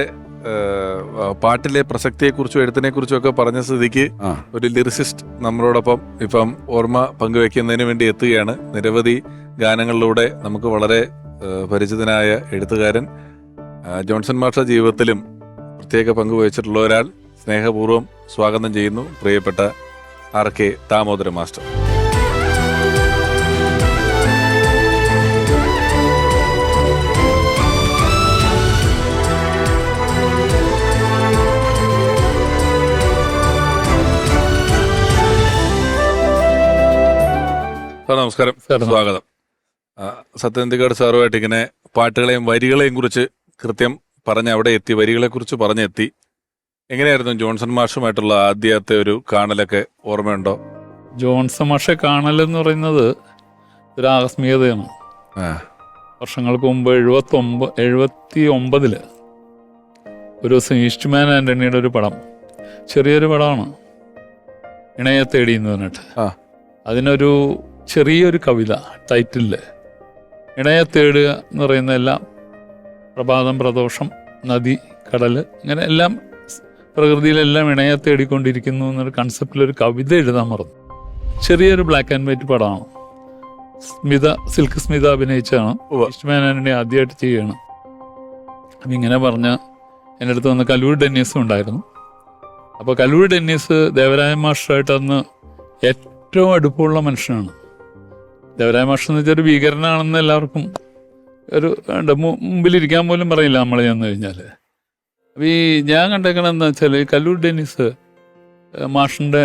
Speaker 4: പാട്ടിലെ പ്രസക്തിയെക്കുറിച്ചും എഴുത്തിനെ കുറിച്ചും ഒക്കെ പറഞ്ഞ സ്ഥിതിക്ക് ഒരു ലിറിസിസ്റ്റ് നമ്മളോടൊപ്പം ഇപ്പം ഓർമ്മ പങ്കുവെക്കുന്നതിന് വേണ്ടി എത്തുകയാണ്. നിരവധി ഗാനങ്ങളിലൂടെ നമുക്ക് വളരെ പരിചിതനായ എഴുത്തുകാരൻ ജോൺസൺ മാസ്റ്റർ ജീവിതത്തിലും പ്രത്യേക പങ്കുവഹിച്ചിട്ടുള്ള ഒരാൾ സ്നേഹപൂർവ്വം സ്വാഗതം ചെയ്യുന്നു, പ്രിയപ്പെട്ട RK ദാമോദരൻ മാസ്റ്റർ. നമസ്കാരം, സ്വാഗതം. സത്യനന്ദിക്കാട് സാറുമായിട്ട് ഇങ്ങനെ പാട്ടുകളെയും വരികളെയും കുറിച്ച് കൃത്യം പറഞ്ഞ് അവിടെ എത്തി, വരികളെ കുറിച്ച് പറഞ്ഞെത്തി. എങ്ങനെയായിരുന്നു ജോൺസൺ മാഷുമായിട്ടുള്ള ആദ്യത്തെ ഒരു കാണലൊക്കെ ഓർമ്മയുണ്ടോ?
Speaker 3: ജോൺസൺ മാഷെ കാണലെന്ന് പറയുന്നത് ഒരു ആകസ്മികതയാണ്. വർഷങ്ങൾക്ക് മുമ്പ് 79 ഒരു ദിവസം ഈസ്റ്റ്മാൻ ആന്റണിയുടെ ഒരു പടം, ചെറിയൊരു പടമാണ്, ഇണയെ തേടി എന്ന് പറഞ്ഞിട്ട്. അതിനൊരു ചെറിയൊരു കവിത ടൈറ്റില് ഇണയെ തേടുക എന്ന് പറയുന്ന എല്ലാം പ്രഭാതം, പ്രദോഷം, നദി, കടല്, ഇങ്ങനെ എല്ലാം പ്രകൃതിയിലെല്ലാം ഇണയെ തേടിക്കൊണ്ടിരിക്കുന്നു എന്നൊരു കൺസെപ്റ്റിലൊരു കവിത എഴുതാൻ മറന്നു. ചെറിയൊരു ബ്ലാക്ക് ആൻഡ് വൈറ്റ് പടമാണ്. സിൽക്ക് സ്മിത അഭിനയിച്ചാണ്. ഈസ്റ്റ്മാൻ ആന്റണി ആദ്യമായിട്ട് ചെയ്യണം. അപ്പം ഇങ്ങനെ പറഞ്ഞ എൻ്റെ അടുത്ത് വന്ന് കല്ലൂർ ഡെന്നീസും ഉണ്ടായിരുന്നു. അപ്പോൾ കല്ലൂർ ഡെന്നീസ് ദേവരായ മാസ്റ്ററായിട്ട് അന്ന് ഏറ്റവും അടുപ്പമുള്ള മനുഷ്യനാണ്. ദേവരായ മാസ്റ്റർ എന്ന് വെച്ചാൽ ഒരു ഭീകരനാണെന്ന് എല്ലാവർക്കും ഒരു മുമ്പിലിരിക്കാൻ പോലും പറയില്ല നമ്മൾ ചെന്ന് കഴിഞ്ഞാൽ. അപ്പോൾ ഈ ഞാൻ കണ്ടേക്കണെന്ന് വെച്ചാൽ കല്ലൂർ ഡെന്നീസ് മാഷിൻ്റെ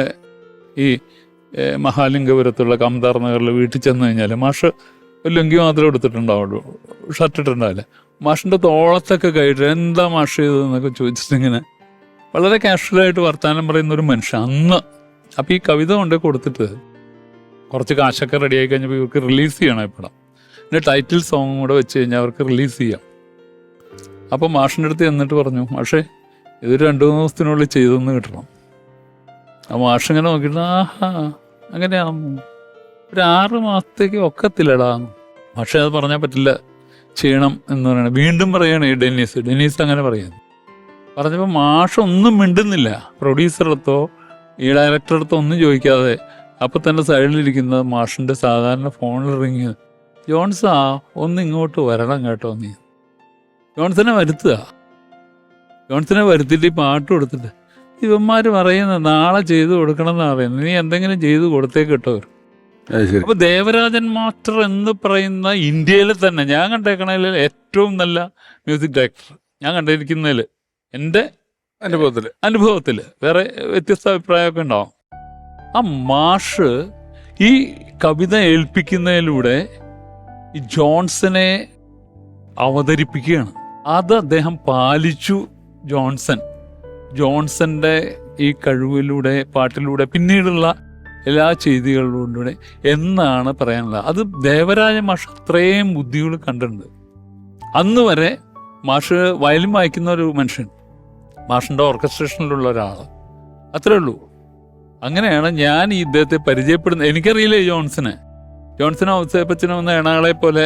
Speaker 3: ഈ മഹാലിംഗപുരത്തുള്ള കംതാർ നഗറിൽ വീട്ടിൽ ചെന്ന് കഴിഞ്ഞാൽ മാഷ് ഒരു ലുങ്കി മാത്രമേ എടുത്തിട്ടുണ്ടാവുള്ളൂ, ഷർട്ട് ഇട്ടുണ്ടാവില്ല. മാഷിൻ്റെ തോളത്തൊക്കെ കയറ്റി എന്താ മാഷ് ചെയ്തതെന്നൊക്കെ ചോദിച്ചിട്ടിങ്ങനെ വളരെ കാഷ്വലായിട്ട് വർത്തമാനം പറയുന്ന ഒരു മനുഷ്യൻ അന്ന്. അപ്പോൾ ഈ കവിത കൊണ്ട് കൊടുത്തിട്ട് കുറച്ച് കാശൊക്കെ റെഡിയായി കഴിഞ്ഞപ്പോൾ ഇവർക്ക് റിലീസ് ചെയ്യണം ഈ പടം. പിന്നെ ടൈറ്റിൽ സോങ്ങും കൂടെ വെച്ച് കഴിഞ്ഞാൽ അവർക്ക് റിലീസ് ചെയ്യാം. അപ്പോൾ മാഷിൻ്റെ അടുത്ത് എന്നിട്ട് പറഞ്ഞു, മാഷേ ഇതൊരു 2-3 ദിവസത്തിനുള്ളിൽ ചെയ്തെന്ന് കിട്ടണം. അപ്പോൾ മാഷ് ഇങ്ങനെ നോക്കിയിട്ട് ആഹാ അങ്ങനെയാകും, ഒരു 6 മാസത്തേക്ക് ഒക്കത്തില്ലടാന്ന്. പക്ഷേ അത് പറഞ്ഞാൽ പറ്റില്ല, ചെയ്യണം എന്ന് പറയണേ. വീണ്ടും പറയുകയാണ് ഈ ഡെന്നീസ് അങ്ങനെ പറയുന്നത്. പറഞ്ഞപ്പോൾ മാഷ് ഒന്നും മിണ്ടുന്നില്ല. പ്രൊഡ്യൂസറടുത്തോ ഈ ഡയറക്ടറടുത്തോ ഒന്നും ചോദിക്കാതെ അപ്പം തന്നെ സൈഡിലിരിക്കുന്ന മാഷിൻ്റെ സാധാരണ ഫോണിൽ റിങ്, ജോൺസാ ഒന്ന് ഇങ്ങോട്ട് വരണം കേട്ടോ നീ. ജോൺസനെ വരുത്തിയിട്ട് ഈ പാട്ട് കൊടുത്തിട്ട് ഇവന്മാർ പറയുന്നത് നാളെ ചെയ്തു കൊടുക്കണം എന്നാണ് പറയുന്നത്, നീ എന്തെങ്കിലും ചെയ്തു കൊടുത്തേക്ക് കേട്ടോ. അപ്പൊ ദേവരാജൻ മാസ്റ്റർ എന്ന് പറയുന്ന ഇന്ത്യയിൽ തന്നെ ഞാൻ കണ്ടേക്കണതിൽ ഏറ്റവും നല്ല മ്യൂസിക് ഡയറക്ടർ ഞാൻ കണ്ടിരിക്കുന്നതിൽ എൻ്റെ
Speaker 4: അനുഭവത്തില്
Speaker 3: വേറെ വ്യത്യസ്ത അഭിപ്രായമൊക്കെ ഉണ്ടാവും. ആ മാഷ് ഈ കവിത ഏൽപ്പിക്കുന്നതിലൂടെ ഈ ജോൺസനെ അവതരിപ്പിക്കുകയാണ്. അത് അദ്ദേഹം പാലിച്ചു. ജോൺസന്റെ ഈ കഴിവിലൂടെ, പാട്ടിലൂടെ, പിന്നീടുള്ള എല്ലാ ചെയ്തികളിലൂടെ എന്നാണ് പറയാനുള്ളത്. അത് ദേവരാജ മാഷ് അത്രയും ബുദ്ധികൾ കണ്ടിട്ടുണ്ട്. അന്ന് വരെ മാഷ് വയലിൻ വായിക്കുന്ന ഒരു മനുഷ്യൻ, മാഷിൻ്റെ ഓർക്കസ്ട്രേഷനിലുള്ള ഒരാൾ, അത്രേ ഉള്ളൂ. അങ്ങനെയാണ് ഞാൻ ഈ ഇദ്ദേഹത്തെ പരിചയപ്പെടുന്നത്. എനിക്കറിയില്ലേ ജോൺസനോ ഔസേപ്പച്ചനോ എന്ന എണാളെ പോലെ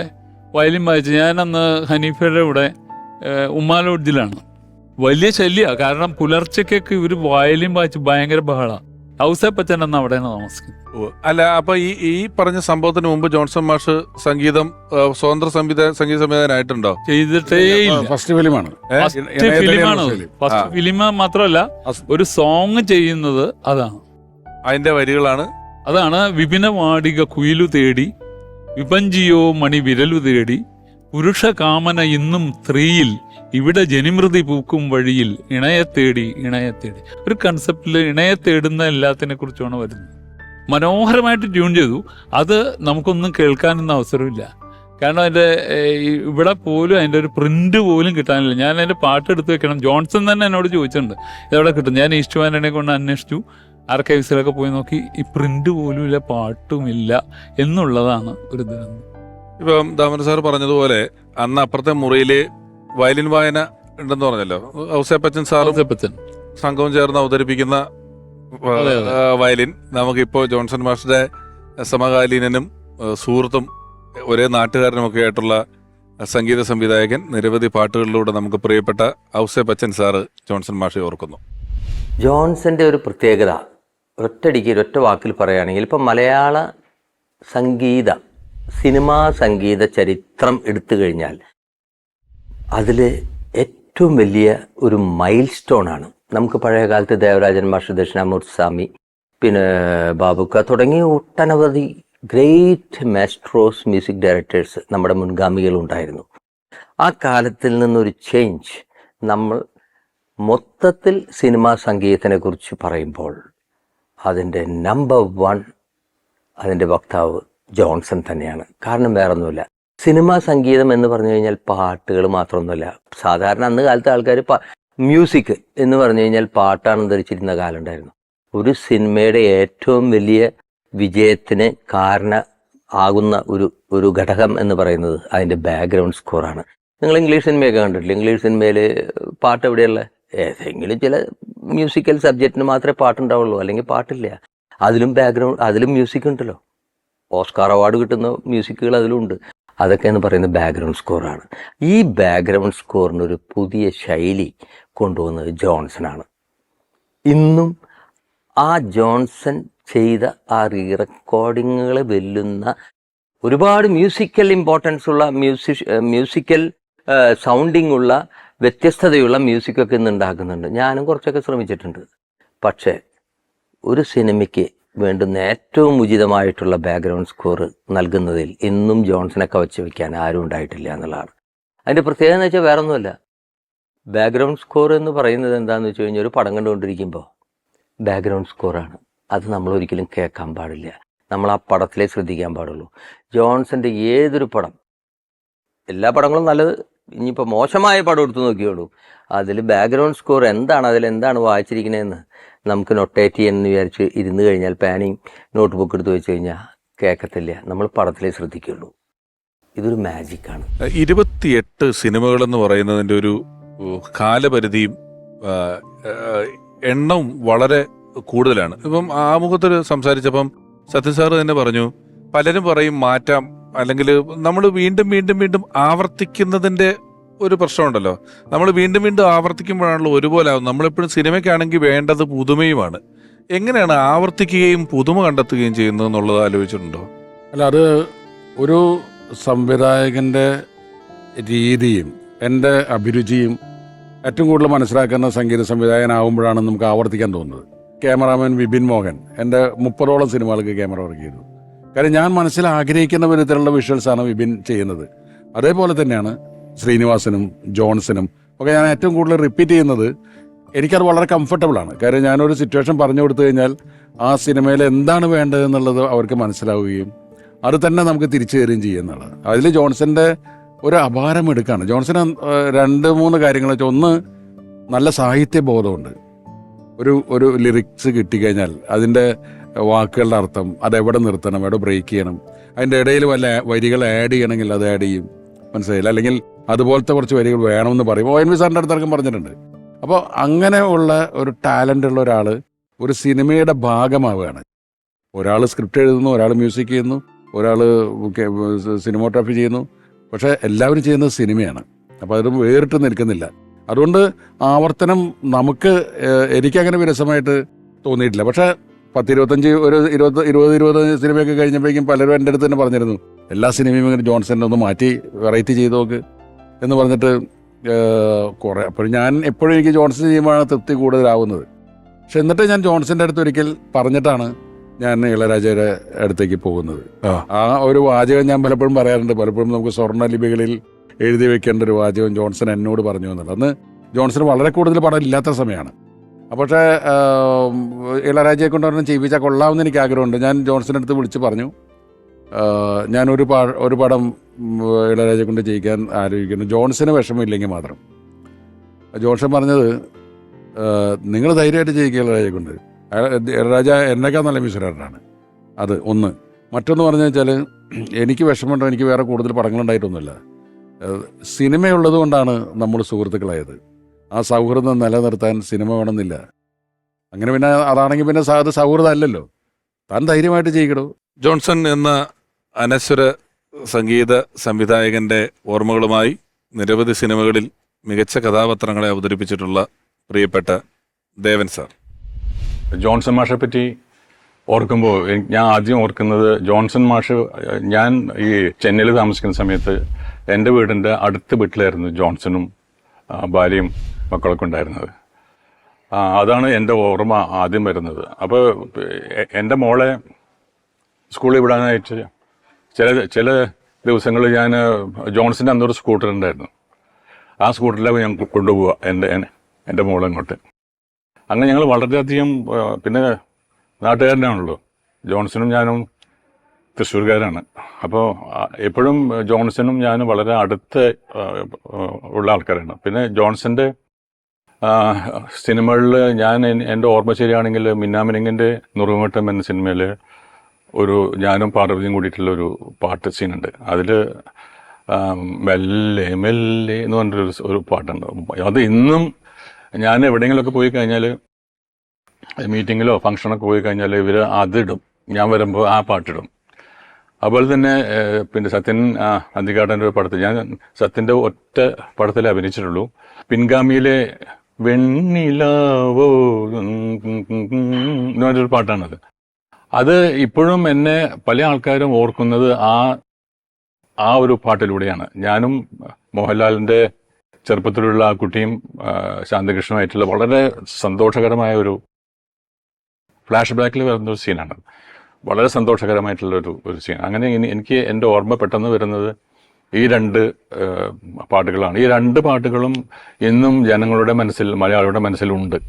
Speaker 3: വയലിൻ വായിച്ചു. ഞാനന്ന് ഹനീഫയുടെ കൂടെ ഉമ്മാലോഡ്ജിലാണ്. വലിയ ശല്യമാണ്, കാരണം പുലർച്ചയ്ക്കൊക്കെ ഇവർ വയലിൻ വായിച്ച് ഭയങ്കര ബഹളമാണ്. ഔസേപ്പച്ചൻ എന്ന അവിടെയാണ് താമസിക്കുന്നത്.
Speaker 4: അല്ല, അപ്പൊ ഈ പറഞ്ഞ സംഭവത്തിന് മുമ്പ് ജോൺസൺ മാഷ് സംഗീതം സ്വതന്ത്ര സംഗീത സംവിധായകനായിട്ടുണ്ടോ?
Speaker 3: ചെയ്തിട്ടേ ഇല്ല.
Speaker 1: ഫസ്റ്റ് ഫിലിമാണ്.
Speaker 3: ഫസ്റ്റ് ഫിലിം മാത്രമല്ല, ഒരു സോങ് ചെയ്യുന്നത് അതാണ്.
Speaker 4: അതിന്റെ വരികളാണ്
Speaker 3: വിപിന വാടിക കുയിലു തേടി, വിപഞ്ചിയോ മണി വിരലു തേടി, പുരുഷ കാമന ഇന്നും സ്ത്രീയിൽ, ഇവിടെ ജനിമൃതി പൂക്കും വഴിയിൽ, ഇണയെ തേടി. ഒരു കൺസെപ്റ്റിൽ ഇണയെ തേടുന്ന എല്ലാത്തിനെ കുറിച്ചാണ് വരുന്നത്. മനോഹരമായിട്ട് ട്യൂൺ ചെയ്തു. അത് നമുക്കൊന്നും കേൾക്കാനൊന്നും അവസരമില്ല. കാരണം അതിൻ്റെ ഇവിടെ പോലും അതിൻ്റെ ഒരു പ്രിന്റ് പോലും കിട്ടാനില്ല. ഞാൻ അതിൻ്റെ പാട്ട് എടുത്ത് വെക്കണം. ജോൺസൺ തന്നെ എന്നോട് ചോദിച്ചിട്ടുണ്ട് ഇതെവിടെ കിട്ടും. ഞാൻ ഈസ്റ്റ്വാനെ കൊണ്ട് അന്വേഷിച്ചു, ആർക്കൈവ്സിലൊക്കെ പോയി നോക്കി. ഈ പ്രിന്റ് പോലും ഇല്ല, പാട്ടുമില്ല എന്നുള്ളതാണ് ഒരു ദുരന്തം.
Speaker 4: ഇപ്പം ദാമോദരൻ സാർ പറഞ്ഞതുപോലെ അന്ന് അപ്പുറത്തെ മുറിയില് വയലിൻ വായന ഉണ്ടെന്ന് പറഞ്ഞല്ലോ. ഔസേപ്പച്ചൻ സാറും സംഘവും ചേർന്ന് അവതരിപ്പിക്കുന്ന വയലിൻ നമുക്കിപ്പോ ജോൺസൺ മാസ്റ്ററുടെ സമകാലീനനും സുഹൃത്തും ഒരേ നാട്ടുകാരനുമൊക്കെ ആയിട്ടുള്ള സംഗീത സംവിധായകൻ, നിരവധി പാട്ടുകളിലൂടെ നമുക്ക് പ്രിയപ്പെട്ട ഔസേപ്പച്ചൻ സാറ് ജോൺസൺ മാഷെ ഓർക്കുന്നു.
Speaker 5: ജോൺസന്റെ ഒരു പ്രത്യേകത ഒറ്റ വാക്കിൽ പറയുകയാണെങ്കിൽ, ഇപ്പം മലയാള സിനിമാ സംഗീത ചരിത്രം എടുത്തു കഴിഞ്ഞാൽ അതിൽ ഏറ്റവും വലിയ ഒരു മൈൽ സ്റ്റോണാണ്. നമുക്ക് പഴയ കാലത്ത് ദേവരാജൻ മാഷ്, ദക്ഷിണാമൂർത്തി സ്വാമി, പിന്നെ ബാബുക്ക തുടങ്ങിയ ഒട്ടനവധി ഗ്രേറ്റ് മാസ്ട്രോസ്, മ്യൂസിക് ഡയറക്ടേഴ്സ് നമ്മുടെ മുൻഗാമികളുണ്ടായിരുന്നു. ആ കാലത്തിൽ നിന്നൊരു ചേഞ്ച്, നമ്മൾ മൊത്തത്തിൽ സിനിമാ സംഗീതത്തിനെ കുറിച്ച് പറയുമ്പോൾ അതിൻ്റെ നമ്പർ 1 അതിൻ്റെ വക്താവ് ജോൺസൺ തന്നെയാണ്. കാരണം വേറൊന്നുമില്ല, സിനിമാ സംഗീതം എന്ന് പറഞ്ഞു കഴിഞ്ഞാൽ പാട്ടുകൾ മാത്രമൊന്നുമില്ല. സാധാരണ അന്ന് കാലത്തെ ആൾക്കാർ മ്യൂസിക് എന്ന് പറഞ്ഞു കഴിഞ്ഞാൽ പാട്ടാണെന്ന് ധരിച്ചിരുന്ന കാലം ഉണ്ടായിരുന്നു. ഒരു സിനിമയുടെ ഏറ്റവും വലിയ വിജയത്തിന് ആകുന്ന ഒരു ഘടകം എന്ന് പറയുന്നത് അതിൻ്റെ ബാക്ക്ഗ്രൗണ്ട് സ്കോറാണ്. നിങ്ങൾ ഇംഗ്ലീഷ് സിനിമയൊക്കെ കണ്ടിട്ടില്ല? ഇംഗ്ലീഷ് സിനിമയിൽ പാട്ട് എവിടെയുള്ള ഏതെങ്കിലും ചില മ്യൂസിക്കൽ സബ്ജക്റ്റിന് മാത്രമേ പാട്ടുണ്ടാവുള്ളൂ, അല്ലെങ്കിൽ പാട്ടില്ല. അതിലും മ്യൂസിക് ഉണ്ടല്ലോ. ഓസ്കാർ അവാർഡ് കിട്ടുന്ന മ്യൂസിക്കുകൾ അതിലുണ്ട്. അതൊക്കെ എന്ന് പറയുന്നത് ബാക്ക്ഗ്രൗണ്ട് സ്കോറാണ്. ഈ ബാക്ക്ഗ്രൗണ്ട് സ്കോറിനൊരു പുതിയ ശൈലി കൊണ്ടുവന്നത് ജോൺസനാണ്. ഇന്നും ആ ജോൺസൺ ചെയ്ത ആ റീറെക്കോർഡിങ്ങുകളെ വെല്ലുന്ന ഒരുപാട് മ്യൂസിക്കൽ ഇമ്പോർട്ടൻസ് ഉള്ള മ്യൂസിക്കൽ സൗണ്ടിങ് ഉള്ള വ്യത്യസ്തതയുള്ള മ്യൂസിക്കൊക്കെ ഇന്ന് ഉണ്ടാക്കുന്നുണ്ട്. ഞാനും കുറച്ചൊക്കെ ശ്രമിച്ചിട്ടുണ്ട്. പക്ഷേ ഒരു സിനിമയ്ക്ക് വേണ്ടുന്ന ഏറ്റവും ഉചിതമായിട്ടുള്ള ബാക്ക്ഗ്രൗണ്ട് സ്കോർ നൽകുന്നതിൽ ഇന്നും ജോൺസനൊക്കെ വെച്ച് വയ്ക്കാൻ ആരും ഉണ്ടായിട്ടില്ല എന്നുള്ളതാണ്. അതിൻ്റെ പ്രത്യേകത എന്ന് വെച്ചാൽ വേറെ ഒന്നുമില്ല. ബാക്ക്ഗ്രൗണ്ട് സ്കോർ എന്ന് പറയുന്നത് എന്താണെന്ന് വെച്ച് കഴിഞ്ഞാൽ, ഒരു പടം കണ്ടുകൊണ്ടിരിക്കുമ്പോൾ ബാക്ക്ഗ്രൗണ്ട് സ്കോറാണ്. അത് നമ്മൾ ഒരിക്കലും കേൾക്കാൻ പാടില്ല, നമ്മൾ ആ പടത്തിലേ ശ്രദ്ധിക്കാൻ പാടുള്ളൂ. ജോൺസൻ്റെ ഏതൊരു പടം, എല്ലാ പടങ്ങളും നല്ലത്, ഇനിയിപ്പോൾ മോശമായ പടം എടുത്തു നോക്കിയോളൂ, അതിൽ ബാക്ക്ഗ്രൗണ്ട് സ്കോർ എന്താണ്, അതിലെന്താണ് വായിച്ചിരിക്കണതെന്ന് നമുക്ക് നൊട്ടേറ്റ് ചെയ്യാമെന്ന് വിചാരിച്ച് ഇരുന്ന് കഴിഞ്ഞാൽ പാനിങ് നോട്ട് ബുക്ക് എടുത്ത് വെച്ച് കഴിഞ്ഞാൽ കേൾക്കത്തില്ല, നമ്മൾ പടത്തിലേ ശ്രദ്ധിക്കുള്ളൂ. ഇതൊരു മാജിക്കാണ്.
Speaker 4: 28 സിനിമകളെന്ന് പറയുന്നതിൻ്റെ ഒരു കാലപരിധിയും എണ്ണവും വളരെ കൂടുതലാണ്. ഇപ്പം ആമുഖത്തിൽ സംസാരിച്ചപ്പം സത്യൻ സാറ് തന്നെ പറഞ്ഞു, പലരും പറയും മാറ്റാം, അല്ലെങ്കിൽ നമ്മൾ വീണ്ടും വീണ്ടും വീണ്ടും ആവർത്തിക്കുന്നതിൻ്റെ ഒരു പ്രശ്നമുണ്ടല്ലോ. നമ്മൾ വീണ്ടും വീണ്ടും ആവർത്തിക്കുമ്പോഴാണല്ലോ ഒരുപോലെ ആവും. നമ്മളെപ്പോഴും സിനിമയ്ക്കാണെങ്കിൽ വേണ്ടത് പുതുമയുമാണ്. എങ്ങനെയാണ് ആവർത്തിക്കുകയും പുതുമ കണ്ടെത്തുകയും ചെയ്യുന്നത് എന്നുള്ളത് ആലോചിച്ചിട്ടുണ്ടോ?
Speaker 1: അല്ല, അത് ഒരു സംവിധായകൻ്റെ രീതിയും എൻ്റെ അഭിരുചിയും ഏറ്റവും കൂടുതൽ മനസ്സിലാക്കുന്ന സംഗീത സംവിധായകനാവുമ്പോഴാണ് നമുക്ക് ആവർത്തിക്കാൻ തോന്നുന്നത്. ക്യാമറാമാൻ വിപിൻ മോഹൻ എൻ്റെ 30ഓളം സിനിമകൾക്ക് ക്യാമറ വർക്ക് ചെയ്തു. കാര്യം ഞാൻ മനസ്സിൽ ആഗ്രഹിക്കുന്ന വിധത്തിലുള്ള വിഷ്വൽസാണ് വിപിൻ ചെയ്യുന്നത്. അതേപോലെ തന്നെയാണ് ശ്രീനിവാസനും ജോൺസനും ഒക്കെ. ഞാൻ ഏറ്റവും കൂടുതൽ റിപ്പീറ്റ് ചെയ്യുന്നത് എനിക്കത് വളരെ കംഫർട്ടബിളാണ്. കാര്യം ഞാനൊരു സിറ്റുവേഷൻ പറഞ്ഞു കൊടുത്തു കഴിഞ്ഞാൽ ആ സിനിമയിൽ എന്താണ് വേണ്ടതെന്നുള്ളത് അവർക്ക് മനസ്സിലാവുകയും അത് തന്നെ നമുക്ക് തിരിച്ചു തരികയും ചെയ്യുന്നതാണ്. അതിൽ ജോൺസന്റെ ഒരു അപാരം എടുക്കാണ്. ജോൺസന് 2-3 കാര്യങ്ങൾ വെച്ചാൽ, ഒന്ന്, നല്ല സാഹിത്യബോധമുണ്ട്. ഒരു ലിറിക്സ് കിട്ടിക്കഴിഞ്ഞാൽ അതിൻ്റെ വാക്കുകളുടെ അർത്ഥം, അതെവിടെ നിർത്തണം, എവിടെ ബ്രേക്ക് ചെയ്യണം, അതിൻ്റെ ഇടയിൽ വല്ല വരികൾ ആഡ് ചെയ്യണമെങ്കിൽ അത് ആഡ് ചെയ്യും, മനസ്സിലായില്ല, അല്ലെങ്കിൽ അതുപോലത്തെ കുറച്ച് വരികൾ വേണമെന്ന് പറയും. ONV സാറിൻ്റെ അടുത്തടക്കം പറഞ്ഞിട്ടുണ്ട്. അപ്പോൾ അങ്ങനെ ഉള്ള ഒരു ടാലൻ്റ് ഉള്ള ഒരാൾ ഒരു സിനിമയുടെ ഭാഗമാവുകയാണ്. ഒരാൾ സ്ക്രിപ്റ്റ് എഴുതുന്നു, ഒരാൾ മ്യൂസിക് ചെയ്യുന്നു, ഒരാൾ സിനിമോഗ്രാഫി ചെയ്യുന്നു, പക്ഷേ എല്ലാവരും ചെയ്യുന്നത് സിനിമയാണ്. അപ്പോൾ അത് വേറിട്ട് നിൽക്കുന്നില്ല. അതുകൊണ്ട് ആവർത്തനം നമുക്ക് എനിക്കങ്ങനെ വിരസമായിട്ട് തോന്നിയിട്ടില്ല. പക്ഷേ 10-25 ഒരു 20 സിനിമയൊക്കെ കഴിഞ്ഞപ്പോഴേക്കും പലരും എൻ്റെ അടുത്ത് തന്നെ പറഞ്ഞിരുന്നു, എല്ലാ സിനിമയും ഇങ്ങനെ ജോൺസനെ ഒന്ന് മാറ്റി വെറൈറ്റി ചെയ്ത് നോക്ക് എന്ന് പറഞ്ഞിട്ട് കുറേ. അപ്പോൾ ഞാൻ എപ്പോഴും എനിക്ക് ജോൺസൺ ചെയ്യുമ്പോഴാണ് തൃപ്തി കൂടുതലാവുന്നത്. പക്ഷെ എന്നിട്ട് ഞാൻ ജോൺസൻ്റെ അടുത്ത് ഒരിക്കൽ പറഞ്ഞിട്ടാണ് ഞാൻ ഇളയരാജയുടെ അടുത്തേക്ക് പോകുന്നത്. ആ ഒരു വാചകം ഞാൻ പലപ്പോഴും പറയാറുണ്ട്. പലപ്പോഴും നമുക്ക് സ്വർണ്ണ ലിപികളിൽ എഴുതി വെക്കേണ്ട ഒരു വാചകം ജോൺസൺ എന്നോട് പറഞ്ഞു എന്നുള്ളത്. അന്ന് ജോൺസൺ വളരെ കൂടുതൽ പടം ഇല്ലാത്ത സമയമാണ്. പക്ഷേ ഇളയരാജയെ കൊണ്ട് പറഞ്ഞ് ചെയ്യിപ്പിച്ചാൽ കൊള്ളാമെന്ന് എനിക്ക് ആഗ്രഹമുണ്ട്. ഞാൻ ജോൺസൻ്റെ അടുത്ത് വിളിച്ച് പറഞ്ഞു, ഞാനൊരു പടം ഇളയരാജയെ കൊണ്ട് ചെയ്യിക്കാൻ ആലോചിക്കുന്നു, ജോൺസന് വിഷമമില്ലെങ്കിൽ മാത്രം. ജോൺസൺ പറഞ്ഞത്, നിങ്ങൾ ധൈര്യമായിട്ട് ചെയ്യിക്കുക ഇളയരാജയെ കൊണ്ട്. ഇളയരാജ എന്നേക്കാൾ നല്ല മ്യൂസിക്കാരനാണ്. അത് ഒന്ന്. മറ്റൊന്ന് പറഞ്ഞു വെച്ചാൽ, എനിക്ക് വിഷമമുണ്ടോ, എനിക്ക് വേറെ കൂടുതൽ പടങ്ങളുണ്ടായിട്ടൊന്നുമില്ല. സിനിമയുള്ളത് കൊണ്ടാണ് നമ്മൾ സുഹൃത്തുക്കളായത്. ആ സൗഹൃദം നിലനിർത്താൻ സിനിമ വേണമെന്നില്ല. അങ്ങനെ പിന്നെ അതാണെങ്കിൽ പിന്നെ അത് സൗഹൃദം അല്ലല്ലോ. താൻ ധൈര്യമായിട്ട് ചെയ്യിക്കടോ.
Speaker 4: ജോൺസൺ എന്ന അനശ്വര സംഗീത സംവിധായകന്റെ ഓർമ്മകളുമായി നിരവധി സിനിമകളിൽ മികച്ച കഥാപാത്രങ്ങളെ അവതരിപ്പിച്ചിട്ടുള്ള പ്രിയപ്പെട്ട ദേവൻ സാർ.
Speaker 6: ജോൺസൺ മാഷെ പറ്റി ഓർക്കുമ്പോൾ ഞാൻ ആദ്യം ഓർക്കുന്നത്, ജോൺസൺ മാഷ്, ഞാൻ ഈ ചെന്നൈയിൽ താമസിക്കുന്ന സമയത്ത് എൻ്റെ വീടിൻ്റെ അടുത്ത വീട്ടിലായിരുന്നു ജോൺസണും ഭാര്യയും മക്കളൊക്കെ ഉണ്ടായിരുന്നത്. അതാണ് എൻ്റെ ഓർമ്മ ആദ്യം വരുന്നത്. അപ്പോൾ എൻ്റെ മോളെ സ്കൂളിൽ വിടാനായിട്ട് ചില ദിവസങ്ങളിൽ ഞാൻ ജോൺസൻ്റെ അന്നൊരു സ്കൂട്ടർ ഉണ്ടായിരുന്നു. ആ സ്കൂട്ടറിലാണ് ഞാൻ കൊണ്ടുപോവുക എൻ്റെ മോളെ അങ്ങോട്ട്. അങ്ങനെ ഞങ്ങൾ വളരെയധികം, പിന്നെ നാട്ടുകാരനാണല്ലോ, ജോൺസണും ഞാനും തൃശ്ശൂർക്കാരാണ്. അപ്പോൾ എപ്പോഴും ജോൺസണും ഞാനും വളരെ അടുത്ത് ഉള്ള ആൾക്കാരാണ്. പിന്നെ ജോൺസൻ്റെ സിനിമകളിൽ എൻ്റെ ഓർമ്മ ശരിയാണെങ്കിൽ മിന്നാമിനിങ്ങിൻ്റെ നുറുങ്ങോട്ടം എന്ന സിനിമയിൽ ഞാനും പാർവതിയും കൂടിയിട്ടുള്ളൊരു പാട്ട് സീനുണ്ട്. അതിൽ മെല്ലെ മെല്ലെ എന്ന് പറഞ്ഞൊരു പാട്ടുണ്ട്. അത് ഇന്നും ഞാൻ എവിടെയെങ്കിലുമൊക്കെ പോയി കഴിഞ്ഞാൽ, മീറ്റിങ്ങിലോ ഫംഗ്ഷനൊക്കെ പോയി കഴിഞ്ഞാൽ ഇവർ അതിടും. ഞാൻ വരുമ്പോൾ ആ പാട്ടിടും. അതുപോലെ തന്നെ പിന്നെ സത്യൻ അന്തികാടൻ്റെ ഒരു പടത്തിൽ, ഞാൻ സത്യൻ്റെ ഒറ്റ പടത്തിലേ അഭിനയിച്ചിട്ടുള്ളൂ. പിൻഗാമിയിലെ വെണ്ണിലാവോ എന്ന് പറഞ്ഞൊരു പാട്ടാണത്. അത് ഇപ്പോഴും എന്നെ പല ആൾക്കാരും ഓർക്കുന്നത് ആ ഒരു പാട്ടിലൂടെയാണ്. ഞാനും മോഹൻലാലിൻ്റെ ചെറുപ്പത്തിലുള്ള ആ കുട്ടിയും ശാന്തകൃഷ്ണനുമായിട്ടുള്ള വളരെ സന്തോഷകരമായ ഒരു ഫ്ലാഷ് ബാക്കിൽ വരുന്ന ഒരു സീനാണ്. വളരെ സന്തോഷകരമായിട്ടുള്ള ഒരു സീൻ. അങ്ങനെ എനിക്ക് എൻ്റെ ഓർമ്മ പെട്ടെന്ന് വരുന്നത് ഈ 2 പാട്ടുകളാണ്. ഈ 2 പാട്ടുകളും ഇന്നും ജനങ്ങളുടെ മനസ്സിൽ, മലയാളികളുടെ മനസ്സിലുണ്ട്.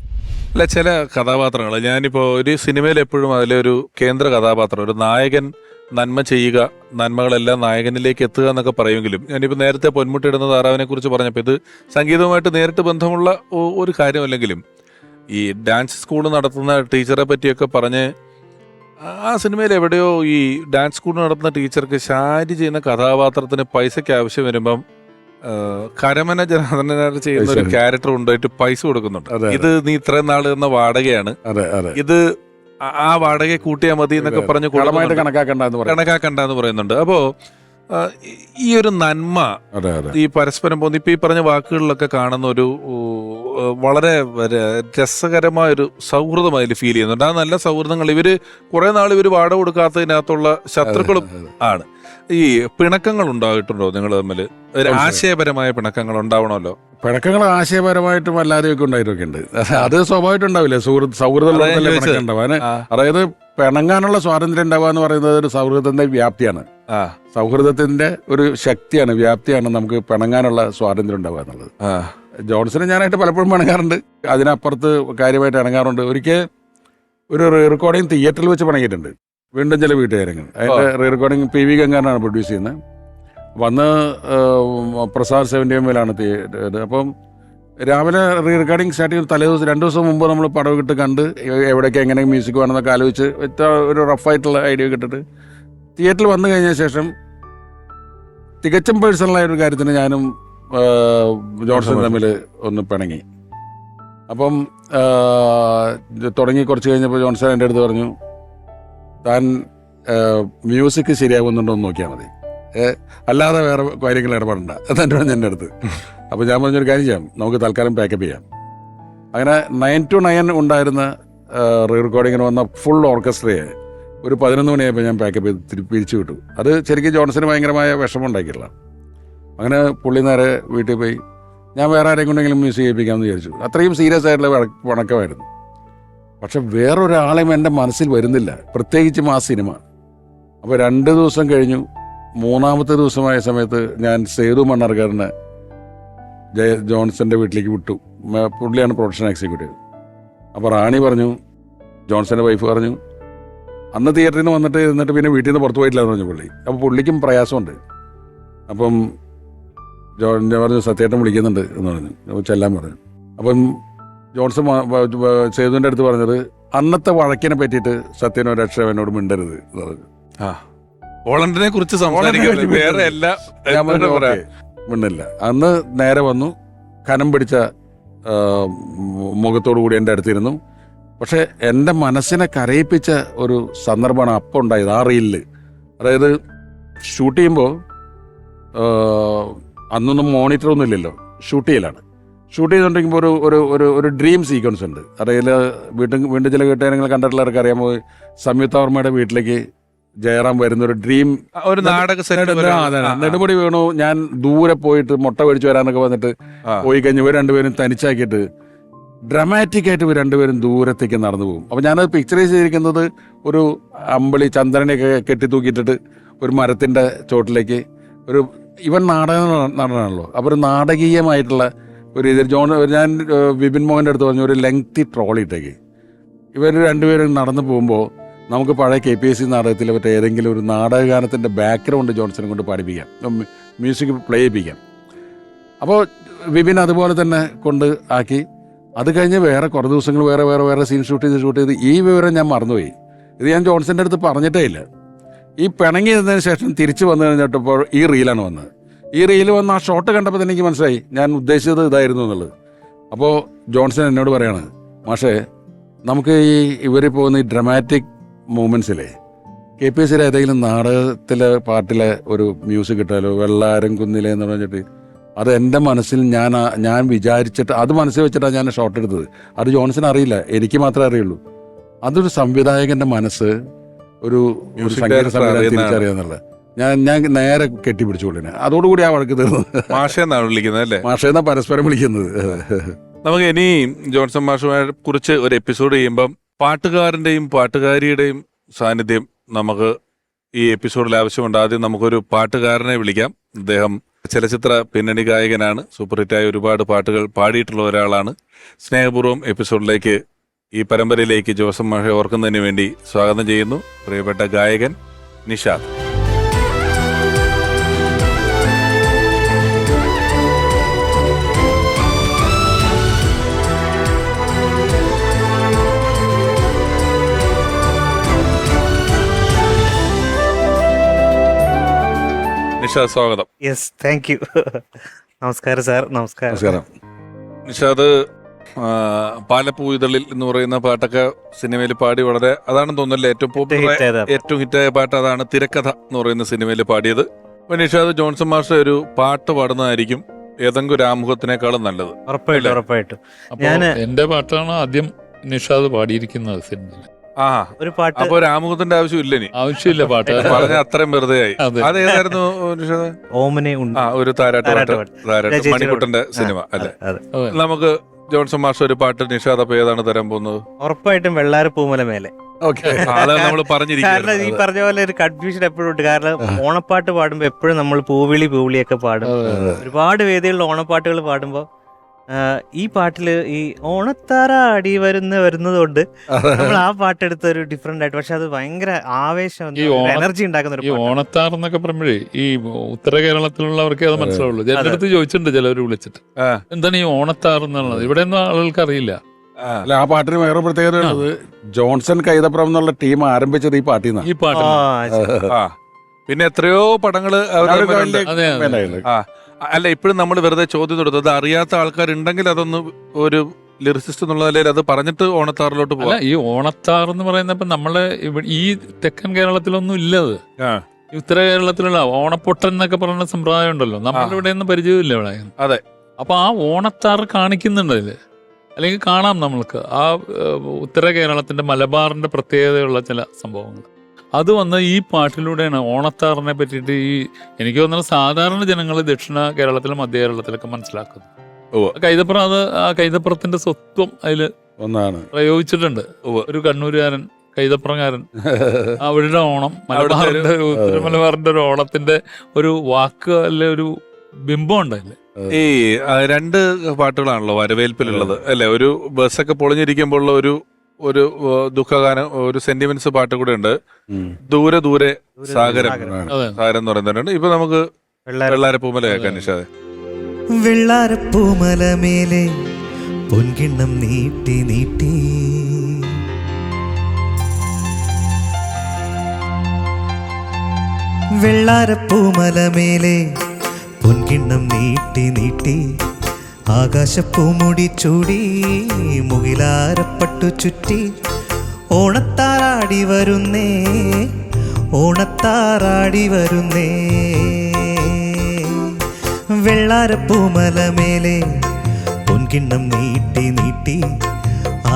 Speaker 4: അല്ല, ചില കഥാപാത്രങ്ങൾ, ഞാനിപ്പോൾ ഒരു സിനിമയിൽ എപ്പോഴും അതിലൊരു കേന്ദ്ര കഥാപാത്രം, ഒരു നായകൻ നന്മ ചെയ്യുക, നന്മകളെല്ലാം നായകനിലേക്ക് എത്തുക എന്നൊക്കെ പറയുമെങ്കിലും, ഞാനിപ്പോൾ നേരത്തെ പൊന്മുട്ടിയിടുന്ന താറാവിനെ കുറിച്ച് പറഞ്ഞപ്പോൾ ഇത് സംഗീതവുമായിട്ട് നേരിട്ട് ബന്ധമുള്ള ഒരു കാര്യമല്ലെങ്കിലും ഈ ഡാൻസ് സ്കൂൾ നടത്തുന്ന ടീച്ചറെ പറ്റിയൊക്കെ പറഞ്ഞ് ആ സിനിമയിൽ എവിടെയോ ഈ ഡാൻസ് സ്കൂൾ നടത്തുന്ന ടീച്ചർക്ക് ഷാരി ചെയ്യുന്ന കഥാപാത്രത്തിന് പൈസയ്ക്ക് ആവശ്യം വരുമ്പം കരമന ജനാർദ്ദനൻ ചെയ്യുന്ന ഒരു ക്യാരക്ടർ ഉണ്ടായിട്ട് പൈസ കൊടുക്കുന്നുണ്ട്. ഇത് നീ ഇത്രയും നാൾ എന്ന വാടകയാണ്, ഇത് ആ വാടക കൂട്ടിയാൽ മതി എന്നൊക്കെ പറഞ്ഞ് കണക്കാക്കണ്ടെന്ന് പറയുന്നുണ്ട്. അപ്പോ ഈ ഒരു നന്മ, ഈ പരസ്പരം പോകുന്ന ഇപ്പൊ ഈ പറഞ്ഞ വാക്കുകളിലൊക്കെ കാണുന്ന ഒരു വളരെ രസകരമായൊരു സൗഹൃദം അതിൽ ഫീൽ ചെയ്യുന്നുണ്ട്. ആ നല്ല സൗഹൃദങ്ങൾ, ഇവര് കുറെ നാൾ ഇവര് വാടക കൊടുക്കാത്തതിനകത്തുള്ള ശത്രുക്കളും ആണ്. ഈ പിണക്കങ്ങൾ ഉണ്ടായിട്ടുണ്ടോ നിങ്ങൾ തമ്മിൽ? ആശയപരമായ പിണക്കങ്ങൾ ഉണ്ടാവണമല്ലോ.
Speaker 1: പിണക്കങ്ങൾ ആശയപരമായിട്ടും അല്ലാതെയൊക്കെ ഉണ്ടായിട്ടൊക്കെ ഉണ്ട്. അത് സ്വാഭാവികമായിട്ടുണ്ടാവില്ലേ, സൗഹൃദം ഉണ്ടാവാൻ. അതായത് പിണങ്ങാനുള്ള സ്വാതന്ത്ര്യം ഉണ്ടാവുക എന്ന് പറയുന്നത് ഒരു സൗഹൃദത്തിന്റെ വ്യാപ്തിയാണ്. സൗഹൃദത്തിന്റെ ഒരു ശക്തിയാണ്, വ്യാപ്തിയാണ് നമുക്ക് പിണങ്ങാനുള്ള സ്വാതന്ത്ര്യം ഉണ്ടാവുക എന്നുള്ളത്. ജോൺസനെ ഞാനായിട്ട് പലപ്പോഴും പിണങ്ങാറുണ്ട്, അതിനപ്പുറത്ത് കാര്യമായിട്ട് ഇണങ്ങാറുണ്ട്. ഒരിക്കൽ ഒരു റീ റെക്കോർഡിങ് തിയേറ്ററിൽ വെച്ച് പണങ്ങിയിട്ടുണ്ട്, വീണ്ടും ചില വീട്ടുകാരങ്ങൾ. അതിൻ്റെ റീ റെക്കോർഡിങ് PV ഗംഗാനാണ് പ്രൊഡ്യൂസ് ചെയ്യുന്നത്. വന്ന് പ്രസാദ് 70 തിയേറ്റർ. അപ്പം രാവിലെ റീ റെക്കോർഡിങ് സ്റ്റാർട്ട് ചെയ്ത് തലേദിവസം 2 ദിവസം മുമ്പ് നമ്മൾ പടം ഇട്ട് കണ്ട് എവിടേക്ക് എങ്ങനെ മ്യൂസിക് വേണമെന്നൊക്കെ ആലോചിച്ച് ഒരു റഫായിട്ടുള്ള ഐഡിയ കിട്ടിട്ട് തിയേറ്ററിൽ വന്നു കഴിഞ്ഞ ശേഷം തികച്ചും പേഴ്സണലായ ഒരു കാര്യത്തിന് ഞാനും ജോൺസൺ തമ്മിൽ ഒന്ന് പിണങ്ങി. അപ്പം തുടങ്ങി കുറച്ച് കഴിഞ്ഞപ്പോൾ ജോൺസൺ എൻ്റെ അടുത്ത് പറഞ്ഞു, താൻ മ്യൂസിക് ശരിയാകുന്നുണ്ടോ എന്ന് നോക്കിയാൽ മതി, അല്ലാതെ വേറെ കാര്യങ്ങൾ ഇടപെടണ്ട എന്നെ പറഞ്ഞു എൻ്റെ അടുത്ത്. അപ്പോൾ ഞാൻ പറഞ്ഞൊരു കാര്യം ചെയ്യാം, നമുക്ക് തൽക്കാലം പാക്കപ്പ് ചെയ്യാം. അങ്ങനെ 9 to 9 ഉണ്ടായിരുന്ന റീ റെക്കോർഡിങ്ങിന് വന്ന ഫുൾ ഓർക്കസ്ട്രയെ ഒരു 11 മണിയായപ്പോൾ ഞാൻ പാക്കപ്പ് ചെയ്ത് പിരിച്ചു വിട്ടു. അത് ശരിക്കും ജോൺസന് ഭയങ്കരമായ വിഷമം ഉണ്ടാക്കിയില്ല. അങ്ങനെ പുള്ളി നേരെ വീട്ടിൽ പോയി, ഞാൻ വേറെ ആരെയും കൊണ്ടെങ്കിലും മ്യൂസിക് ചെയ്യിപ്പിക്കാമെന്ന് വിചാരിച്ചു. അത്രയും സീരിയസ് ആയിട്ടുള്ള വണക്കമായിരുന്നു. പക്ഷെ വേറൊരാളെയും എൻ്റെ മനസ്സിൽ വരുന്നില്ല, പ്രത്യേകിച്ചും ആ സിനിമ. അപ്പോൾ 2 ദിവസം കഴിഞ്ഞു. 3-ാമത്തെ ദിവസമായ സമയത്ത് ഞാൻ സേതു മണ്ണാർക്കാരനെ ജോൺസന്റെ വീട്ടിലേക്ക് വിട്ടു. പുള്ളിയാണ് പ്രൊഡക്ഷൻ എക്സിക്യൂട്ടീവ്. അപ്പോൾ റാണി പറഞ്ഞു, ജോൺസന്റെ വൈഫ് പറഞ്ഞു, അന്ന് തിയേറ്ററിൽ നിന്ന് എന്നിട്ട് പിന്നെ വീട്ടിൽ നിന്ന് പുറത്തു പോയിട്ടില്ല എന്ന് പറഞ്ഞു പുള്ളി. അപ്പോൾ പുള്ളിക്കും പ്രയാസമുണ്ട്. അപ്പം ഞാൻ പറഞ്ഞു, സത്യേട്ടൻ വിളിക്കുന്നുണ്ട് എന്ന് പറഞ്ഞു. അപ്പോൾ ചെല്ലാൻ പറഞ്ഞു. അപ്പം ജോൺസൺ സേതുവിൻ്റെ അടുത്ത് പറഞ്ഞത്, അന്നത്തെ വഴക്കിനെ പറ്റിയിട്ട് സത്യനോ രക്ഷ എന്നോട് മിണ്ടരുത് എന്ന് പറഞ്ഞു.
Speaker 4: പോളണ്ടിനെ കുറിച്ച് സംസാരിക്കുന്നത് വേറെ എല്ലാ
Speaker 1: ഞാൻ പറഞ്ഞു, ഓക്കേ, മിണ്ടില്ല. അന്ന് നേരെ വന്നു, കനം പിടിച്ച മുഖത്തോടു കൂടി എൻ്റെ അടുത്തിരുന്നു. പക്ഷെ എൻ്റെ മനസ്സിനെ കരയിപ്പിച്ച ഒരു സന്ദർഭമാണ് അപ്പം ഉണ്ടായത് ആ റീലിൽ. അതായത് ഷൂട്ട് ചെയ്യുമ്പോൾ അന്നൊന്നും മോണിറ്ററൊന്നും ഇല്ലല്ലോ, ഷൂട്ട് ചെയ്തുകൊണ്ടിരിക്കുമ്പോൾ ഒരു ഡ്രീം സീക്വൻസ് ഉണ്ട്. അതായത് വീണ്ടും ചില കേട്ടുകാരങ്ങൾ കണ്ടിട്ടുള്ളവർക്ക് അറിയാമോ, സംയുക്ത വർമ്മയുടെ വീട്ടിലേക്ക് ജയറാം വരുന്നൊരു ഡ്രീം,
Speaker 4: ഒരു നാടക
Speaker 1: നെടുമുടി വീണു, ഞാൻ ദൂരെ പോയിട്ട് മുട്ട മേടിച്ചു വരാനൊക്കെ വന്നിട്ട് പോയി കഴിഞ്ഞ് ഇവർ രണ്ടുപേരും തനിച്ചാക്കിയിട്ട് ഡ്രമാറ്റിക് ആയിട്ട് ഇവർ രണ്ടുപേരും ദൂരത്തേക്ക് നടന്നു പോകും. അപ്പം ഞാനത് പിക്ചറൈസ് ചെയ്തിരിക്കുന്നത് ഒരു അമ്പിളി ചന്ദ്രനെയൊക്കെ കെട്ടി തൂക്കിയിട്ടിട്ട് ഒരു മരത്തിൻ്റെ ചോട്ടിലേക്ക് ഇവൻ നടനാണല്ലോ. അപ്പോൾ ഒരു നാടകീയമായിട്ടുള്ള ഒരു ഇതിൽ ഞാൻ വിപിൻ മോഹൻ്റെ അടുത്ത് പറഞ്ഞു, ഒരു ലെങ്തി ട്രോളിയിട്ടേക്ക് ഇവർ രണ്ടുപേരും നടന്നു പോകുമ്പോൾ നമുക്ക് പഴയ KPSC നാടകത്തിൽ മറ്റേ ഏതെങ്കിലും ഒരു നാടകഗാനത്തിൻ്റെ ബാക്ക്ഗ്രൗണ്ട് ജോൺസനെ കൊണ്ട് പാടിപ്പിക്കാം, മ്യൂസിക് പ്ലേ ചെയ്യിപ്പിക്കാം. അപ്പോൾ വിപിൻ അതുപോലെ തന്നെ കൊണ്ട് ആക്കി. അത് കഴിഞ്ഞ് വേറെ കുറേ ദിവസങ്ങൾ വേറെ സീൻ ഷൂട്ട് ചെയ്ത് ഈ വിവരം ഞാൻ മറന്നുപോയി. ഇത് ഞാൻ ജോൺസൻ്റെ അടുത്ത് പറഞ്ഞിട്ടേ ഇല്ല. ഈ പിണങ്ങിയതിന് ശേഷം തിരിച്ച് വന്നു കഴിഞ്ഞിട്ടപ്പോൾ ഈ റീലാണ് വന്നത്. ഈ റീൽ വന്ന് ആ ഷോട്ട് കണ്ടപ്പോൾ തന്നെ എനിക്ക് മനസ്സിലായി ഞാൻ ഉദ്ദേശിച്ചത് ഇതായിരുന്നു എന്നുള്ളത്. അപ്പോൾ ജോൺസൺ എന്നോട് പറയാണ്, മാഷേ, നമുക്ക് ഇവർ പോകുന്ന ഈ ഡ്രമാറ്റിക് മൂമെൻറ്റ്സിലെ KPSCയിലെ ഏതെങ്കിലും നാടകത്തിലെ പാട്ടിലെ ഒരു മ്യൂസിക് കിട്ടാലോ, വെള്ളാരം കുന്നിലെ എന്ന് പറഞ്ഞിട്ട്, അത് എൻ്റെ മനസ്സിൽ ഞാൻ വിചാരിച്ചിട്ട് അത് മനസ്സിൽ വെച്ചിട്ടാണ് ഞാൻ ഷോട്ട് എടുത്തത്. അത് ജോൺസൺ അറിയില്ല, എനിക്ക് മാത്രമേ അറിയുള്ളൂ. അതൊരു സംവിധായകൻ്റെ മനസ്സ്, ഒരു സംഗീത സംവിധായകൻ തിരിച്ചറിയാന്നുള്ള ഞാൻ നേരെ കെട്ടിപ്പിടിച്ചുകൊള്ളിനെ. അതോടുകൂടി ആ വഴക്ക് തീർന്നു.
Speaker 4: മാഷെന്നാണ് വിളിക്കുന്നത് അല്ലേ?
Speaker 1: മാഷെന്നാ പരസ്പരം വിളിക്കുന്നത്.
Speaker 4: നമുക്ക് ഇനി ജോൺസൺ മാഷുമായി കുറിച്ച് ഒരു എപ്പിസോഡ് ചെയ്യുമ്പം പാട്ടുകാരൻ്റെയും പാട്ടുകാരിയുടെയും സാന്നിധ്യം നമുക്ക് ഈ എപ്പിസോഡിൽ ആവശ്യമുണ്ട്. ആദ്യം നമുക്കൊരു പാട്ടുകാരനെ വിളിക്കാം. അദ്ദേഹം ചലച്ചിത്ര പിന്നണി ഗായകനാണ്. സൂപ്പർ ഹിറ്റായ ഒരുപാട് പാട്ടുകൾ പാടിയിട്ടുള്ള ഒരാളാണ്. സ്നേഹപൂർവ്വം എപ്പിസോഡിലേക്ക്, ഈ പരമ്പരയിലേക്ക് ജോൺസൺ മാഷെ ഓർക്കുന്നതിന് വേണ്ടി സ്വാഗതം ചെയ്യുന്നു. പ്രിയപ്പെട്ട ഗായകൻ നിഷാദ്. നിഷാദ്, സ്വാഗതം.
Speaker 7: Yes, thank you. നമസ്കാരം സാർ. നമസ്കാരം.
Speaker 4: നിഷാദ്, പാലപ്പൂ ഇതളിൽ എന്ന് പറയുന്ന പാട്ടൊക്കെ സിനിമയിൽ പാടി വളരെ, അതാണെന്ന് തോന്നുന്നല്ലേ ഏറ്റവും പോപ്പുലർ, ഏറ്റവും ഹിറ്റായ പാട്ട് അതാണ്. തിരക്കഥ എന്ന് പറയുന്ന സിനിമയിൽ പാടിയത്. അപ്പൊ നിഷാദ്, ജോൺസൺ മാഷ് ഒരു പാട്ട് പാടുന്നതായിരിക്കും ഏതെങ്കിലും ഒരു ആമുഖത്തിനേക്കാളും നല്ലത്.
Speaker 7: ഉറപ്പായിട്ടും.
Speaker 3: ഞാൻ എന്റെ പാട്ടാണ് ആദ്യം നിഷാദ് പാടിയിരിക്കുന്നത് സിനിമയിൽ.
Speaker 7: ഒരു പാട്ട്.
Speaker 4: അപ്പൊ ഒരു ആമുഖത്തിന്റെ ആവശ്യമില്ല, ഇനി
Speaker 3: ആവശ്യമില്ല. പാട്ട്
Speaker 4: പറഞ്ഞ അത്രയും വെറുതെ ആയി. അതേതായിരുന്നു നിഷാദ്?
Speaker 7: ഓമനെ
Speaker 4: ഒരു താരാട്ട് മണിക്കുട്ടന്റെ സിനിമ അല്ലേ? നമുക്ക് ജോൺസൺ മാഷ് ഒരു പാട്ട് നിഷാദ് അപ്പൊ ഏതാണ് തരാൻ പോകുന്നത്?
Speaker 7: ഉറപ്പായിട്ടും വെള്ളാര പൂമല മേലെ.
Speaker 4: നമ്മൾ
Speaker 7: കാരണം ഈ പറഞ്ഞ പോലെ ഒരു കൺഫ്യൂഷൻ എപ്പോഴും ഉണ്ട്. കാരണം ഓണപ്പാട്ട് പാടുമ്പോ എപ്പോഴും നമ്മൾ പൂവിളിയൊക്കെ പാടും. ഒരുപാട് വേദികളിൽ ഓണപ്പാട്ടുകൾ പാടുമ്പോ ഈ പാട്ടില് ഈ ഓണത്താറ അടി വരുന്നതുകൊണ്ട് നമ്മൾ ആ പാട്ടെടുത്ത ഒരു ഡിഫറെന്റ് ആയിട്ട്, പക്ഷെ അത് ഭയങ്കര ആവേശം, എനർജി ഉണ്ടാക്കുന്ന
Speaker 3: ഈ
Speaker 7: ഒരു
Speaker 3: ഓണത്താർ എന്നൊക്കെ പറയുമ്പോഴേ ഈ ഉത്തര കേരളത്തിലുള്ളവർക്കേ അത് മനസ്സിലാവുള്ളൂ. എന്റെ അടുത്ത് ചോദിച്ചിട്ടുണ്ട് ചിലവർ വിളിച്ചിട്ട്, എന്താണ് ഈ ഓണത്താർ എന്നുള്ളത്, ഇവിടെ ഒന്നും ആളുകൾക്ക് അറിയില്ല.
Speaker 1: അല്ല, ആ പാട്ടിന് വേറെ പ്രത്യേകത ഉള്ളത് ജോൺസൺ കൈതപ്രം എന്നുള്ള ടീം ആരംഭിച്ചത് ഈ പാട്ടിൽ നിന്നാണ്.
Speaker 3: ഈ പാട്ട്
Speaker 4: പിന്നെ എത്രയോ പടങ്ങള് അല്ല, ഇപ്പോഴും നമ്മൾ വെറുതെ ചോദ്യം തൊടുത്തത് അറിയാത്ത ആൾക്കാരുണ്ടെങ്കിൽ അതൊന്ന് ഒരു ലിറിസിസ്റ്റ് എന്നുള്ള നിലയിൽ അത് പറഞ്ഞിട്ട് ഓണത്താറിലോട്ട് പോകാം.
Speaker 3: ഈ ഓണത്താർ എന്ന് പറയുന്നപ്പോ നമ്മള് ഈ തെക്കൻ കേരളത്തിലൊന്നും ഇല്ലത്. ഉത്തര കേരളത്തിലുള്ള ഓണപ്പൊട്ടൻ എന്നൊക്കെ പറയുന്ന സമ്പ്രദായം ഉണ്ടല്ലോ, നമ്മളുടെ ഇവിടെ ഒന്നും പരിചയമില്ല ഇവിടെ.
Speaker 4: അതെ.
Speaker 3: അപ്പൊ ആ ഓണത്താർ കാണിക്കുന്നുണ്ട് അതില്, അല്ലെങ്കിൽ കാണാം നമ്മൾക്ക് ആ ഉത്തര കേരളത്തിന്റെ മലബാറിന്റെ പ്രത്യേകതയുള്ള ചില സംഭവങ്ങൾ. അത് വന്ന് ഈ പാട്ടിലൂടെയാണ് ഓണത്താറിനെ പറ്റിയിട്ട് എനിക്ക് തോന്നുന്നത് സാധാരണ ജനങ്ങൾ ദക്ഷിണ കേരളത്തിലും മധ്യ കേരളത്തിലൊക്കെ മനസ്സിലാക്കുന്നത്. കൈതപ്രം അത് ആ കൈതപ്രത്തിന്റെ സ്വത്വം അതില്
Speaker 1: ഒന്നാണ്
Speaker 3: പ്രയോഗിച്ചിട്ടുണ്ട്. ഒരു കണ്ണൂരുകാരൻ കൈതപ്രംകാരൻ അവരുടെ ഓണം മലബാറിന്റെ ഉത്തര മലബാറിന്റെ ഒരു ഓണത്തിന്റെ ഒരു വാക്ക് അല്ലെ ഒരു ബിംബം ഉണ്ടായില്ലേ.
Speaker 4: ഈ രണ്ട് പാട്ടുകളാണല്ലോ വരവേൽപ്പിലുള്ളത് അല്ലെ. ഒരു ബസ്സൊക്കെ പൊളിഞ്ഞിരിക്കുമ്പോഴുള്ള ഒരു ദുഃഖഗാനം, ഒരു സെന്റിമെന്റ്സ് പാട്ട് കൂടെ ഉണ്ട്. ദൂരെ ദൂരെ സാഗരം എന്ന് പറയുന്നുണ്ട്. ഇപ്പൊ നമുക്ക് വെള്ളാരപ്പൂമല കേൾക്കാൻ നിഷാദേ.
Speaker 2: വെള്ളാരപ്പൂമലമേലെ പൊൻകിണ്ണം നീട്ടി നീട്ടി വെള്ളാരപ്പൂമലമേലെ പൊൻകിണ്ണം നീട്ടി നീട്ടി ആകാശപ്പൂമുടി ചൂടി മുകിലാരപ്പട്ടു ചുറ്റി ഓണത്താറാടി വരുന്നേ ഓണത്താറാടി വരുന്നേ വെള്ളാരപ്പൂമലമേലെ പൊൻകിണ്ണം നീട്ടി നീട്ടി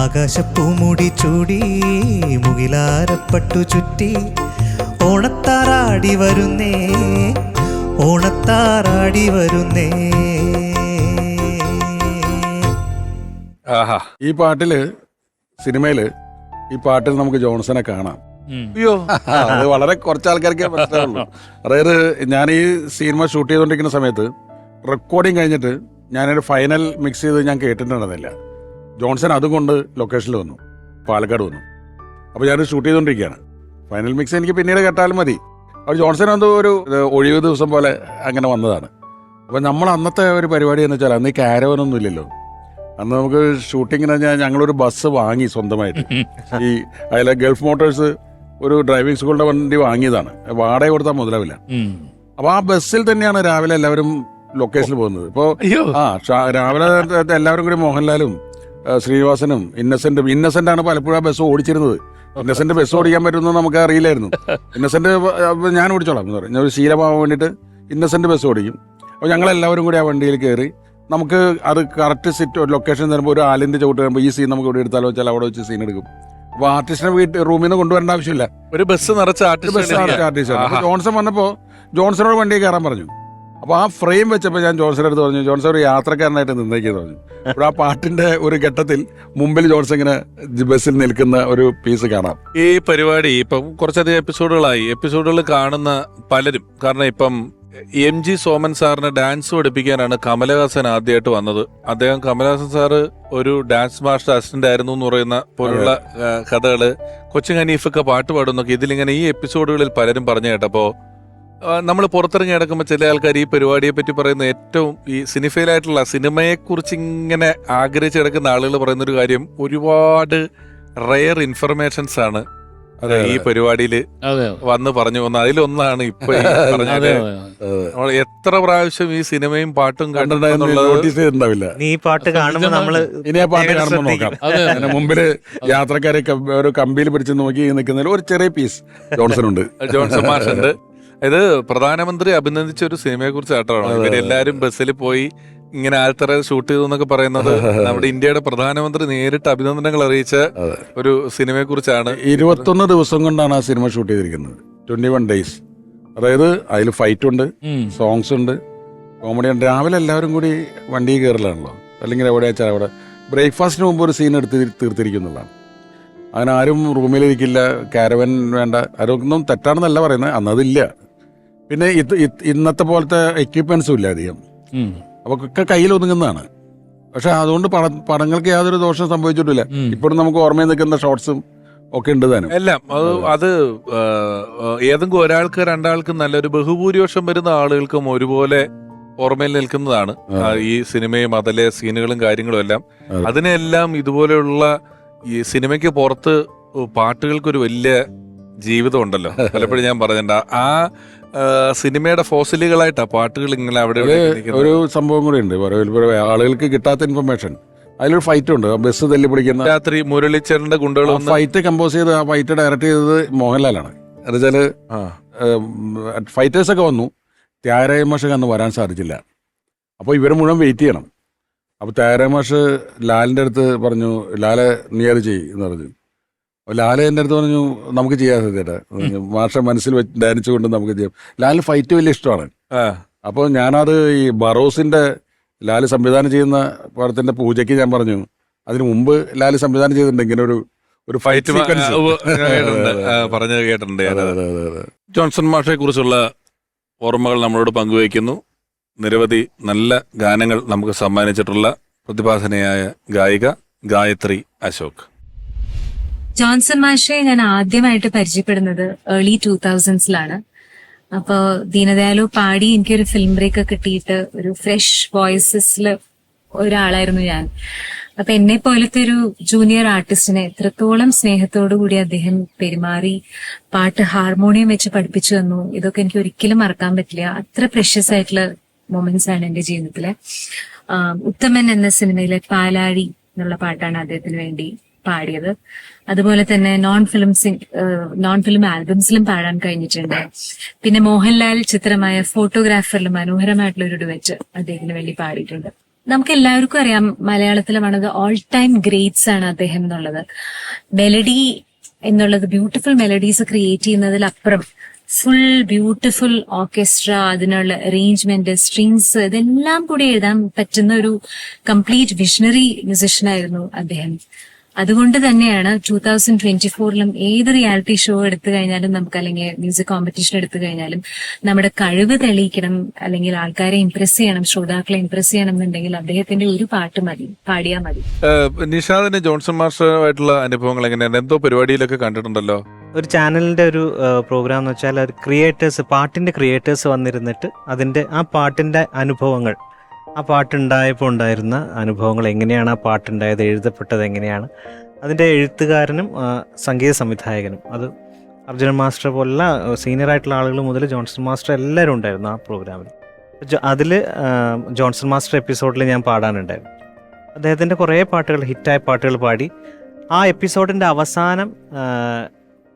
Speaker 2: ആകാശപ്പൂമുടി ചൂടി മുകിലാരപ്പട്ടു ചുറ്റി ഓണത്താറാടി വരുന്നേ ഓണത്താറാടി വരുന്നേ.
Speaker 1: ഈ പാട്ടില് സിനിമയില് ഈ പാട്ടിൽ നമുക്ക് ജോൺസനെ കാണാം.
Speaker 4: അയ്യോ,
Speaker 1: അത് വളരെ കുറച്ച് ആൾക്കാർക്ക് മനസ്സിലാവുള്ളൂ. അതായത് ഞാൻ ഈ സിനിമ ഷൂട്ട് ചെയ്തുകൊണ്ടിരിക്കുന്ന സമയത്ത് റെക്കോർഡിങ് കഴിഞ്ഞിട്ട് ഞാനൊരു ഫൈനൽ മിക്സ് ചെയ്ത് ഞാൻ കേട്ടിട്ടുണ്ടെന്നില്ല. ജോൺസൺ അതുകൊണ്ട് ലൊക്കേഷനിൽ വന്നു, പാലക്കാട് വന്നു. അപ്പോൾ ഞാൻ ഷൂട്ട് ചെയ്തുകൊണ്ടിരിക്കുകയാണ്. ഫൈനൽ മിക്സ് എനിക്ക് പിന്നീട് കേട്ടാലും മതി. അപ്പോൾ ജോൺസൺ എന്തോ ഒരു ഒഴിവ് ദിവസം പോലെ അങ്ങനെ വന്നതാണ്. അപ്പോൾ നമ്മൾ അന്നത്തെ ഒരു പരിപാടി എന്ന് വെച്ചാൽ അന്ന് ഈ കാരവനൊന്നും ഇല്ലല്ലോ. അന്ന് നമുക്ക് ഷൂട്ടിങ്ങിന് ഞങ്ങളൊരു ബസ് വാങ്ങി സ്വന്തമായിട്ട്. ഈ അതിലെ ഗൾഫ് മോട്ടോഴ്സ് ഒരു ഡ്രൈവിംഗ് സ്കൂളിന്റെ വണ്ടി വാങ്ങിയതാണ്, വാടക കൊടുത്താൽ മുതലാവില്ല. അപ്പോൾ ആ ബസ്സിൽ തന്നെയാണ് രാവിലെ എല്ലാവരും ലൊക്കേഷനിൽ പോകുന്നത്. ഇപ്പോൾ രാവിലെ എല്ലാവരും കൂടി മോഹൻലാലും ശ്രീനിവാസനും ഇന്നസെന്റ് ആണ് പലപ്പോഴും ആ ബസ് ഓടിച്ചിരുന്നത്. ഇന്നസെന്റ് ബസ് ഓടിക്കാൻ പറ്റുമെന്ന് നമുക്ക് അറിയില്ലായിരുന്നു. ഇന്നസെന്റ് ഞാൻ ഓടിച്ചോളാം എന്ന് പറയും. ഞാൻ ഒരു ശീലമാവാൻ വേണ്ടിയിട്ട് ഇന്നസെന്റ് ബസ് ഓടിക്കും. അപ്പോൾ ഞങ്ങളെല്ലാവരും കൂടി ആ വണ്ടിയിൽ കയറി നമുക്ക് അത് കറക്റ്റ് ലൊക്കേഷൻ തരുമ്പോൾ ഒരു ആലിന്റെ ചവിട്ട് വരുമ്പോൾ ഈ സീൻ നമുക്ക് ഇവിടെ എടുത്താലോ വെച്ചാൽ അവിടെ വെച്ച് സീൻ എടുക്കും. അപ്പോൾ ആർട്ടിസ്റ്റിനെ റൂമിൽ നിന്ന് കൊണ്ടുവരേണ്ട ആവശ്യമില്ല.
Speaker 4: ഒരു ബസ് നിറച്ച ആർട്ടിസ്റ്റ്.
Speaker 1: ജോൺസൺ വന്നപ്പോൾ ജോൺസണോട് വണ്ടി കയറാൻ പറഞ്ഞു. അപ്പോൾ ആ ഫ്രെയിം വെച്ചപ്പോൾ ഞാൻ ജോൺസന്റെ അടുത്ത് പറഞ്ഞു, ജോൺസൺ ഒരു യാത്രക്കാരനായിട്ട് നിന്നേക്കെന്ന് പറഞ്ഞു. അപ്പോൾ ആ പാട്ടിന്റെ ഒരു ഘട്ടത്തിൽ മുമ്പിൽ ജോൺസൺ ഇങ്ങനെ ബസ്സിൽ നിൽക്കുന്ന ഒരു പീസ് കാണാം.
Speaker 4: ഈ പരിപാടി ഇപ്പം കുറച്ചധികം എപ്പിസോഡുകൾ കാണുന്ന പലരും, കാരണം ഇപ്പം MG സോമൻ സാറിന് ഡാൻസ് പഠിപ്പിക്കാനാണ് കമലഹാസൻ ആദ്യമായിട്ട് വന്നത്. അദ്ദേഹം കമലഹാസൻ സാറ് ഒരു ഡാൻസ് മാസ്റ്റർ അസിസ്റ്റന്റ് ആയിരുന്നു എന്ന് പറയുന്ന പോലുള്ള കഥകള്, കൊച്ചിൻ ഹനീഫൊക്കെ പാട്ട് പാടുന്നൊക്കെ ഇതിലിങ്ങനെ ഈ എപ്പിസോഡുകളിൽ പലരും പറഞ്ഞു കേട്ടപ്പോൾ നമ്മൾ പുറത്തിറങ്ങി കിടക്കുമ്പോൾ ചില ആൾക്കാർ ഈ പരിപാടിയെ പറ്റി പറയുന്ന ഏറ്റവും ഈ സിനിഫയിലായിട്ടുള്ള സിനിമയെക്കുറിച്ച് ഇങ്ങനെ ആഗ്രഹിച്ച് കിടക്കുന്ന ആളുകൾ പറയുന്നൊരു കാര്യം, ഒരുപാട് റെയർ ഇൻഫർമേഷൻസ് ആണ് ഈ പരിപാടിയിൽ വന്ന് പറഞ്ഞു വന്ന. അതിലൊന്നാണ് ഇപ്പൊ പറഞ്ഞത്. എത്ര പ്രാവശ്യം ഈ സിനിമയും പാട്ടും
Speaker 1: കണ്ടിട്ടുണ്ടാവില്ല.
Speaker 7: ഈ പാട്ട് കാണുമ്പോൾ നമ്മള്
Speaker 1: ഇനി ആ പാട്ട് കാണുമ്പോൾ നോക്കാം. മുമ്പില് യാത്രക്കാരെ ഒരു കമ്പിയിൽ പിടിച്ച് നോക്കി നിൽക്കുന്നതിൽ ഒരു ചെറിയ പീസ് ജോൺസൺ
Speaker 4: മാഷുണ്ട്. ഇത് പ്രധാനമന്ത്രി അഭിനന്ദിച്ച ഒരു സിനിമയെ കുറിച്ച് ആയിട്ടാണ് ഇവരെല്ലാരും ബസ്സിൽ പോയി ഇങ്ങനെ ആൽത്തറ ഷൂട്ട് ചെയ്തു എന്നൊക്കെ പറയുന്നത്. നമ്മുടെ ഇന്ത്യയുടെ പ്രധാനമന്ത്രി നേരിട്ട് അഭിനന്ദനങ്ങൾ അറിയിച്ച ഒരു സിനിമയെ കുറിച്ചാണ്.
Speaker 1: 21 ദിവസം കൊണ്ടാണ് ആ സിനിമ ഷൂട്ട് ചെയ്തിരിക്കുന്നത്. 21 days. അതായത് അതിൽ ഫൈറ്റ് ഉണ്ട്, സോങ്സ് ഉണ്ട്, കോമഡി ഉണ്ട്. രാവിലെ എല്ലാവരും കൂടി വണ്ടി കയറലാണല്ലോ, അല്ലെങ്കിൽ എവിടെ വെച്ചാൽ അവിടെ ബ്രേക്ക്ഫാസ്റ്റിന് മുമ്പ് ഒരു സീൻ എടുത്ത് തീർത്തിരിക്കുന്നതാണ്. അങ്ങനെ ആരും റൂമിലിരിക്കില്ല, കാരവൻ വേണ്ട. അതൊന്നും തെറ്റാണെന്നല്ല പറയുന്നത്, അന്നതില്ല. പിന്നെ ഇന്നത്തെ പോലത്തെ എക്യുപ്മെന്റ്സും ഇല്ല അധികം. അപ്പോൾ ഒക്കെ കയ്യിൽ ഒതുങ്ങുന്നതാണ്. പക്ഷെ അതുകൊണ്ട് പടങ്ങൾക്ക് യാതൊരു ദോഷം സംഭവിച്ചിട്ടില്ല. ഇപ്പോഴും നമുക്ക് ഓർമ്മയിൽ നിൽക്കുന്ന ഷോർട്സും ഒക്കെ ഉണ്ട് താനും.
Speaker 4: എല്ലാം അത് ഏതെങ്കിലും ഒരാൾക്ക് രണ്ടാൾക്ക് നല്ലൊരു ബഹുഭൂരിപക്ഷം വരുന്ന ആളുകൾക്കും ഒരുപോലെ ഓർമ്മയിൽ നിൽക്കുന്നതാണ് ഈ സിനിമയും അതിലെ സീനുകളും കാര്യങ്ങളും എല്ലാം. അതിനെല്ലാം ഇതുപോലെയുള്ള ഈ സിനിമയ്ക്ക് പുറത്ത് പാട്ടുകൾക്കൊരു വലിയ ജീവിതം ഉണ്ടല്ലോ. പലപ്പോഴും ഞാൻ പറഞ്ഞിട്ടുണ്ട് ആ സിനിമയുടെ ഫോസിലുകളായിട്ടാ പാട്ടുകൾ ഇങ്ങനെ അവിടെ
Speaker 1: ഒരു സംഭവം കൂടി ഉണ്ട്. ആളുകൾക്ക് കിട്ടാത്ത ഇൻഫർമേഷൻ, അതിലൊരു ഫൈറ്റ് ഉണ്ട്. ബസ് തല്ലി പിടിക്കുന്ന
Speaker 4: രാത്രി മുരളിച്ചേരന്റെ ഗുണ്ടകൾ
Speaker 1: ഫൈറ്റ് കമ്പോസ് ചെയ്ത് ആ ഫൈറ്റ് ഡയറക്ട് ചെയ്തത് മോഹൻലാലാണ്. എന്നുവെച്ചാല് ഫൈറ്റേഴ്സൊക്കെ വന്നു, ത്യാഗരായ മാഷ് അന്ന് വരാൻ സാധിച്ചില്ല. അപ്പോൾ ഇവർ മുഴുവൻ വെയിറ്റ് ചെയ്യണം. അപ്പോൾ ത്യാഗരായ മാഷ് ലാലിൻ്റെ അടുത്ത് പറഞ്ഞു, ലാലെ നീ അത് ചെയ്യ് എന്ന് പറഞ്ഞു. അപ്പോൾ ലാലെ എൻ്റെ അടുത്ത് പറഞ്ഞു, നമുക്ക് ചെയ്യാൻ സാധ്യത മാഷ മനസ്സിൽ വെച്ച് ധ്യാനിച്ചുകൊണ്ട് നമുക്ക് ചെയ്യാം. ലാലിന് ഫൈറ്റ് വലിയ ഇഷ്ടമാണ്. അപ്പോൾ ഞാനത് ഈ ബറോസിൻ്റെ ലാല് സംവിധാനം ചെയ്യുന്ന പടത്തിൻ്റെ പൂജയ്ക്ക് ഞാൻ പറഞ്ഞു, അതിന് മുമ്പ് ലാല് സംവിധാനം ചെയ്തിട്ടുണ്ട് ഇങ്ങനെ ഒരു
Speaker 4: ഫൈറ്റ് പറഞ്ഞു കേട്ടിട്ടുണ്ട്. ജോൺസൺ മാഷെ കുറിച്ചുള്ള ഓർമ്മകൾ നമ്മളോട് പങ്കുവയ്ക്കുന്നു. നിരവധി നല്ല ഗാനങ്ങൾ നമുക്ക് സമ്മാനിച്ചിട്ടുള്ള പ്രതിഭാസനയായ ഗായിക ഗായത്രി അശോക്.
Speaker 8: ജോൺസൺ മാഷെ ഞാൻ ആദ്യമായിട്ട് പരിചയപ്പെടുന്നത് ഏർലി 2000s അപ്പോൾ ദീനദയാലു പാടി എനിക്കൊരു ഫിലിം ബ്രേക്ക് കിട്ടിയിട്ട് ഒരു ഫ്രഷ് വോയിസസിൽ ഒരാളായിരുന്നു ഞാൻ. അപ്പൊ എന്നെ പോലത്തെ ഒരു ജൂനിയർ ആർട്ടിസ്റ്റിനെ എത്രത്തോളം സ്നേഹത്തോടു കൂടി അദ്ദേഹം പെരുമാറി, പാട്ട് ഹാർമോണിയം വെച്ച് പഠിപ്പിച്ചു തന്നു, ഇതൊക്കെ എനിക്ക് ഒരിക്കലും മറക്കാൻ പറ്റില്ല. അത്ര പ്രഷ്യസ് ആയിട്ടുള്ള മൊമെന്റ്സ് ആണ് എന്റെ ജീവിതത്തിലെ. ഉത്തമൻ എന്ന സിനിമയിലെ പാലാഴി എന്നുള്ള പാട്ടാണ് അദ്ദേഹത്തിന് വേണ്ടി പാടിയത്. അതുപോലെ തന്നെ നോൺ ഫിലിം ആൽബംസിലും പാടാൻ കഴിഞ്ഞിട്ടുണ്ട്. പിന്നെ മോഹൻലാൽ ചിത്രമായ ഫോട്ടോഗ്രാഫറിൽ മനോഹരമായിട്ടുള്ള ഒരു ഡുവറ്റ് അദ്ദേഹത്തിന് വേണ്ടി പാടിയിട്ടുണ്ട്. നമുക്ക് എല്ലാവർക്കും അറിയാം മലയാളത്തിലെ one of the all time greats ആണ് അദ്ദേഹം എന്നുള്ളത്. മെലഡി എന്നുള്ളത് ബ്യൂട്ടിഫുൾ മെലഡീസ് ക്രിയേറ്റ് ചെയ്യുന്നതിലപ്പുറം ഫുൾ ബ്യൂട്ടിഫുൾ ഓർക്കസ്ട്ര, അതിനുള്ള അറേഞ്ച്മെന്റ്, സ്ട്രിങ്സ്, ഇതെല്ലാം കൂടി എഴുതാൻ പറ്റുന്ന ഒരു കംപ്ലീറ്റ് വിഷണറി മ്യൂസിഷ്യനായിരുന്നു അദ്ദേഹം. അതുകൊണ്ട് തന്നെയാണ് 2024 ഏത് റിയാലിറ്റി ഷോ എടുത്തു കഴിഞ്ഞാലും നമുക്ക്, അല്ലെങ്കിൽ മ്യൂസിക് കോമ്പറ്റീഷൻ എടുത്തു കഴിഞ്ഞാലും നമ്മുടെ കഴിവ് തെളിയിക്കണം, അല്ലെങ്കിൽ ആൾക്കാരെ ഇംപ്രസ് ചെയ്യണം, ശ്രോതാക്കളെ ഇംപ്രസ് ചെയ്യണം എന്നുണ്ടെങ്കിൽ അദ്ദേഹത്തിന്റെ ഒരു പാട്ട് മതി, പാടിയാൽ മതി.
Speaker 4: നിഷാദിന് ജോൺസൺ മാസ്റ്ററുമായിട്ടുള്ള അനുഭവങ്ങൾ എങ്ങനെയാണ്? എന്തോ പരിപാടിയിലൊക്കെ കണ്ടിട്ടുണ്ടല്ലോ.
Speaker 7: ഒരു ചാനലിന്റെ ഒരു പ്രോഗ്രാം എന്ന് വെച്ചാൽ ക്രിയേറ്റേഴ്സ്, പാട്ടിന്റെ ക്രിയേറ്റേഴ്സ് വന്നിരുന്നിട്ട് അതിന്റെ ആ പാട്ടിന്റെ അനുഭവങ്ങൾ, ആ പാട്ടുണ്ടായപ്പോൾ ഉണ്ടായിരുന്ന അനുഭവങ്ങൾ, എങ്ങനെയാണ് ആ പാട്ടുണ്ടായത്, എഴുതപ്പെട്ടത് എങ്ങനെയാണ്, അതിൻ്റെ എഴുത്തുകാരനും സംഗീത സംവിധായകനും, അത് അർജുനൻ മാസ്റ്റർ പോലുള്ള സീനിയർ ആയിട്ടുള്ള ആളുകൾ മുതൽ ജോൺസൺ മാസ്റ്റർ എല്ലാവരും ഉണ്ടായിരുന്നു ആ പ്രോഗ്രാമിൽ. അതിൽ ജോൺസൺ മാസ്റ്റർ എപ്പിസോഡിൽ ഞാൻ പാടാനുണ്ടായിരുന്നു. അദ്ദേഹത്തിൻ്റെ കുറേ പാട്ടുകൾ, ഹിറ്റായ പാട്ടുകൾ പാടി. ആ എപ്പിസോഡിൻ്റെ അവസാനം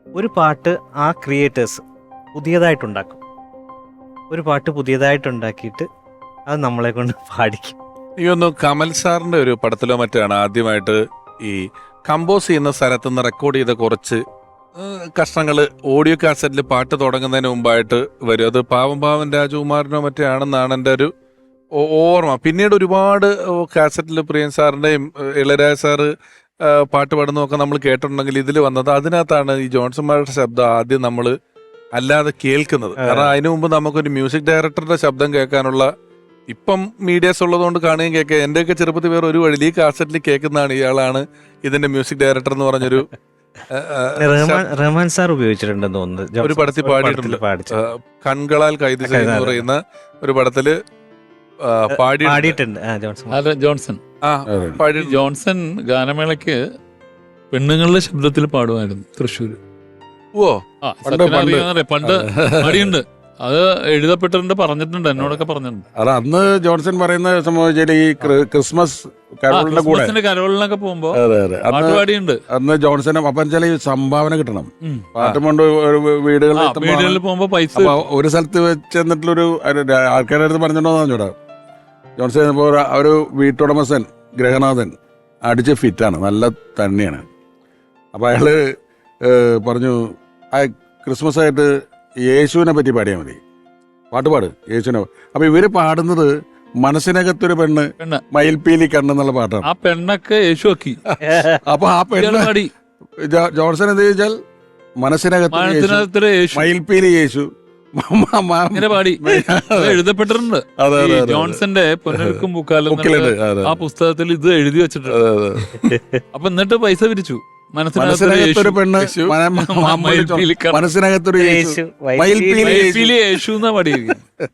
Speaker 7: ഒരു പാട്ട് ആ ക്രിയേറ്റേഴ്സ് പുതിയതായിട്ടുണ്ടാക്കും. ഒരു പാട്ട് പുതിയതായിട്ടുണ്ടാക്കിയിട്ട് അത് നമ്മളെ കൊണ്ട് പാടിക്കും.
Speaker 4: എനിക്കൊന്നു കമൽ സാറിന്റെ ഒരു പടത്തിലോ മറ്റാണ് ആദ്യമായിട്ട് ഈ കമ്പോസ് ചെയ്യുന്ന സ്ഥലത്ത് നിന്ന് റെക്കോർഡ് ചെയ്ത കുറച്ച് കഷ്ണങ്ങള് ഓഡിയോ കാസറ്റിൽ പാട്ട് തുടങ്ങുന്നതിന് മുമ്പായിട്ട് വരും. അത് പാവം രാജകുമാരനോ മറ്റേ ആണെന്നാണ് എൻ്റെ ഒരു ഓർമ്മ. പിന്നീട് ഒരുപാട് കാസറ്റിൽ പ്രിയൻ സാറിന്റെയും ഇളയരാജ സാറ് പാട്ട് പാടുന്നതൊക്കെ നമ്മൾ കേട്ടിട്ടുണ്ടെങ്കിൽ ഇതിൽ വന്നത് അതിനകത്താണ് ഈ ജോൺസൺ മാസ്റ്ററുടെ ശബ്ദം ആദ്യം നമ്മൾ അല്ലാതെ കേൾക്കുന്നത്. കാരണം അതിനു മുമ്പ് നമുക്കൊരു മ്യൂസിക് ഡയറക്ടറുടെ ശബ്ദം കേൾക്കാനുള്ള ഇപ്പം മീഡിയാസ് ഉള്ളതുകൊണ്ട് കാണുകയും കേൾക്കുക. എന്റെയൊക്കെ ചെറുപ്പത്തിൽ വേറെ ഒരു വഴി ഈ കാസറ്റിൽ കേൾക്കുന്നതാണ് ഇയാളാണ് ഇതിന്റെ മ്യൂസിക് ഡയറക്ടർ എന്ന് പറഞ്ഞൊരു
Speaker 7: റഹ്മാൻ സാർ ഉപയോഗിച്ചിട്ടുണ്ടെന്ന് തോന്നുന്നു.
Speaker 4: ഒരു പടത്തിൽ പാടിയിട്ടുണ്ട്, കൺകളാൽ കൈത് എന്ന് പറയുന്ന ഒരു പടത്തില്
Speaker 7: പാടിയിട്ടുണ്ട്
Speaker 3: ജോൺസൺ. ജോൺസൺ ഗാനമേളയ്ക്ക് പെണ്ണുങ്ങളുടെ ശബ്ദത്തിൽ പാടുമായിരുന്നു തൃശ്ശൂര്. പണ്ട് പാടിയുണ്ട്. അത് എഴുതപ്പെട്ടിട്ടുണ്ട്, പറഞ്ഞിട്ടുണ്ട്, എന്നോടൊക്കെ പറഞ്ഞിട്ടുണ്ട്.
Speaker 1: അത് അന്ന് ജോൺസൺ പറയുന്ന സംഭവിച്ചാൽ ഈ ക്രിസ്മസ് കരോളിന്റെ കൂടെ
Speaker 3: കരോളിനൊക്കെ പോകുമ്പോ പാടിയുണ്ട്.
Speaker 1: അന്ന് ജോൺസൺ അപ്പം ചില സംഭാവന കിട്ടണം, പാട്ടും കൊണ്ട് വീടുകളിൽ
Speaker 3: പോകുമ്പോ പൈസ.
Speaker 1: ഒരു സ്ഥലത്ത് വെച്ചെന്നിട്ടുള്ളൊരു ആൾക്കാരുടെ അടുത്ത് പറഞ്ഞിട്ടുണ്ടോ പറഞ്ഞൂടാ. ജോൺസൺ ഇപ്പോൾ ഒരു വീട്ടുടമസ്ഥൻ ഗൃഹനാഥൻ അടിച്ച് ഫിറ്റാണ്, നല്ല തന്നെയാണ്. അപ്പൊ അയാള് പറഞ്ഞു ആ ക്രിസ്മസ് ആയിട്ട് യേശുവിനെ പറ്റി പാടിയാൽ മതി, പാട്ട് യേശുവിനെ. അപ്പൊ ഇവര് പാടുന്നത് മനസ്സിനകത്തൊരു പെണ്ണ് മയിൽപ്പീലി കണ്ണെന്നുള്ള പാട്ടാണ്.
Speaker 3: ആ പെണ്ണൊക്കെ യേശു ആക്കി.
Speaker 1: അപ്പൊ ആ പെണ്ണ് ജോൺസൺ എന്ത് ചോദിച്ചാൽ മനസ്സിനകത്ത് മയിൽപ്പീലി യേശു,
Speaker 3: ഇങ്ങനെ പാടി അത് എഴുതപ്പെട്ടിട്ടുണ്ട്.
Speaker 1: അതെ,
Speaker 3: ഈ
Speaker 1: അതെ, അതെ.
Speaker 3: ജോൺസന്റെ പൊന്നൊരുക്കും പൂക്കാലം
Speaker 1: ബുക്കിലുണ്ട്, അതെ.
Speaker 3: ആ പുസ്തകത്തിൽ ഇത് എഴുതി വെച്ചിട്ടുണ്ട്. അപ്പൊ എന്നിട്ട് പൈസ പിരിച്ചു.
Speaker 1: മനസ്സിനകത്തൊരു പെണ്ണ് മനസ്സിനകത്തൊരു
Speaker 7: യേശു,
Speaker 1: മയിൽപ്പീലി യേശു.
Speaker 3: യേശു എന്നാ പാടിയിരിക്കുന്നത്.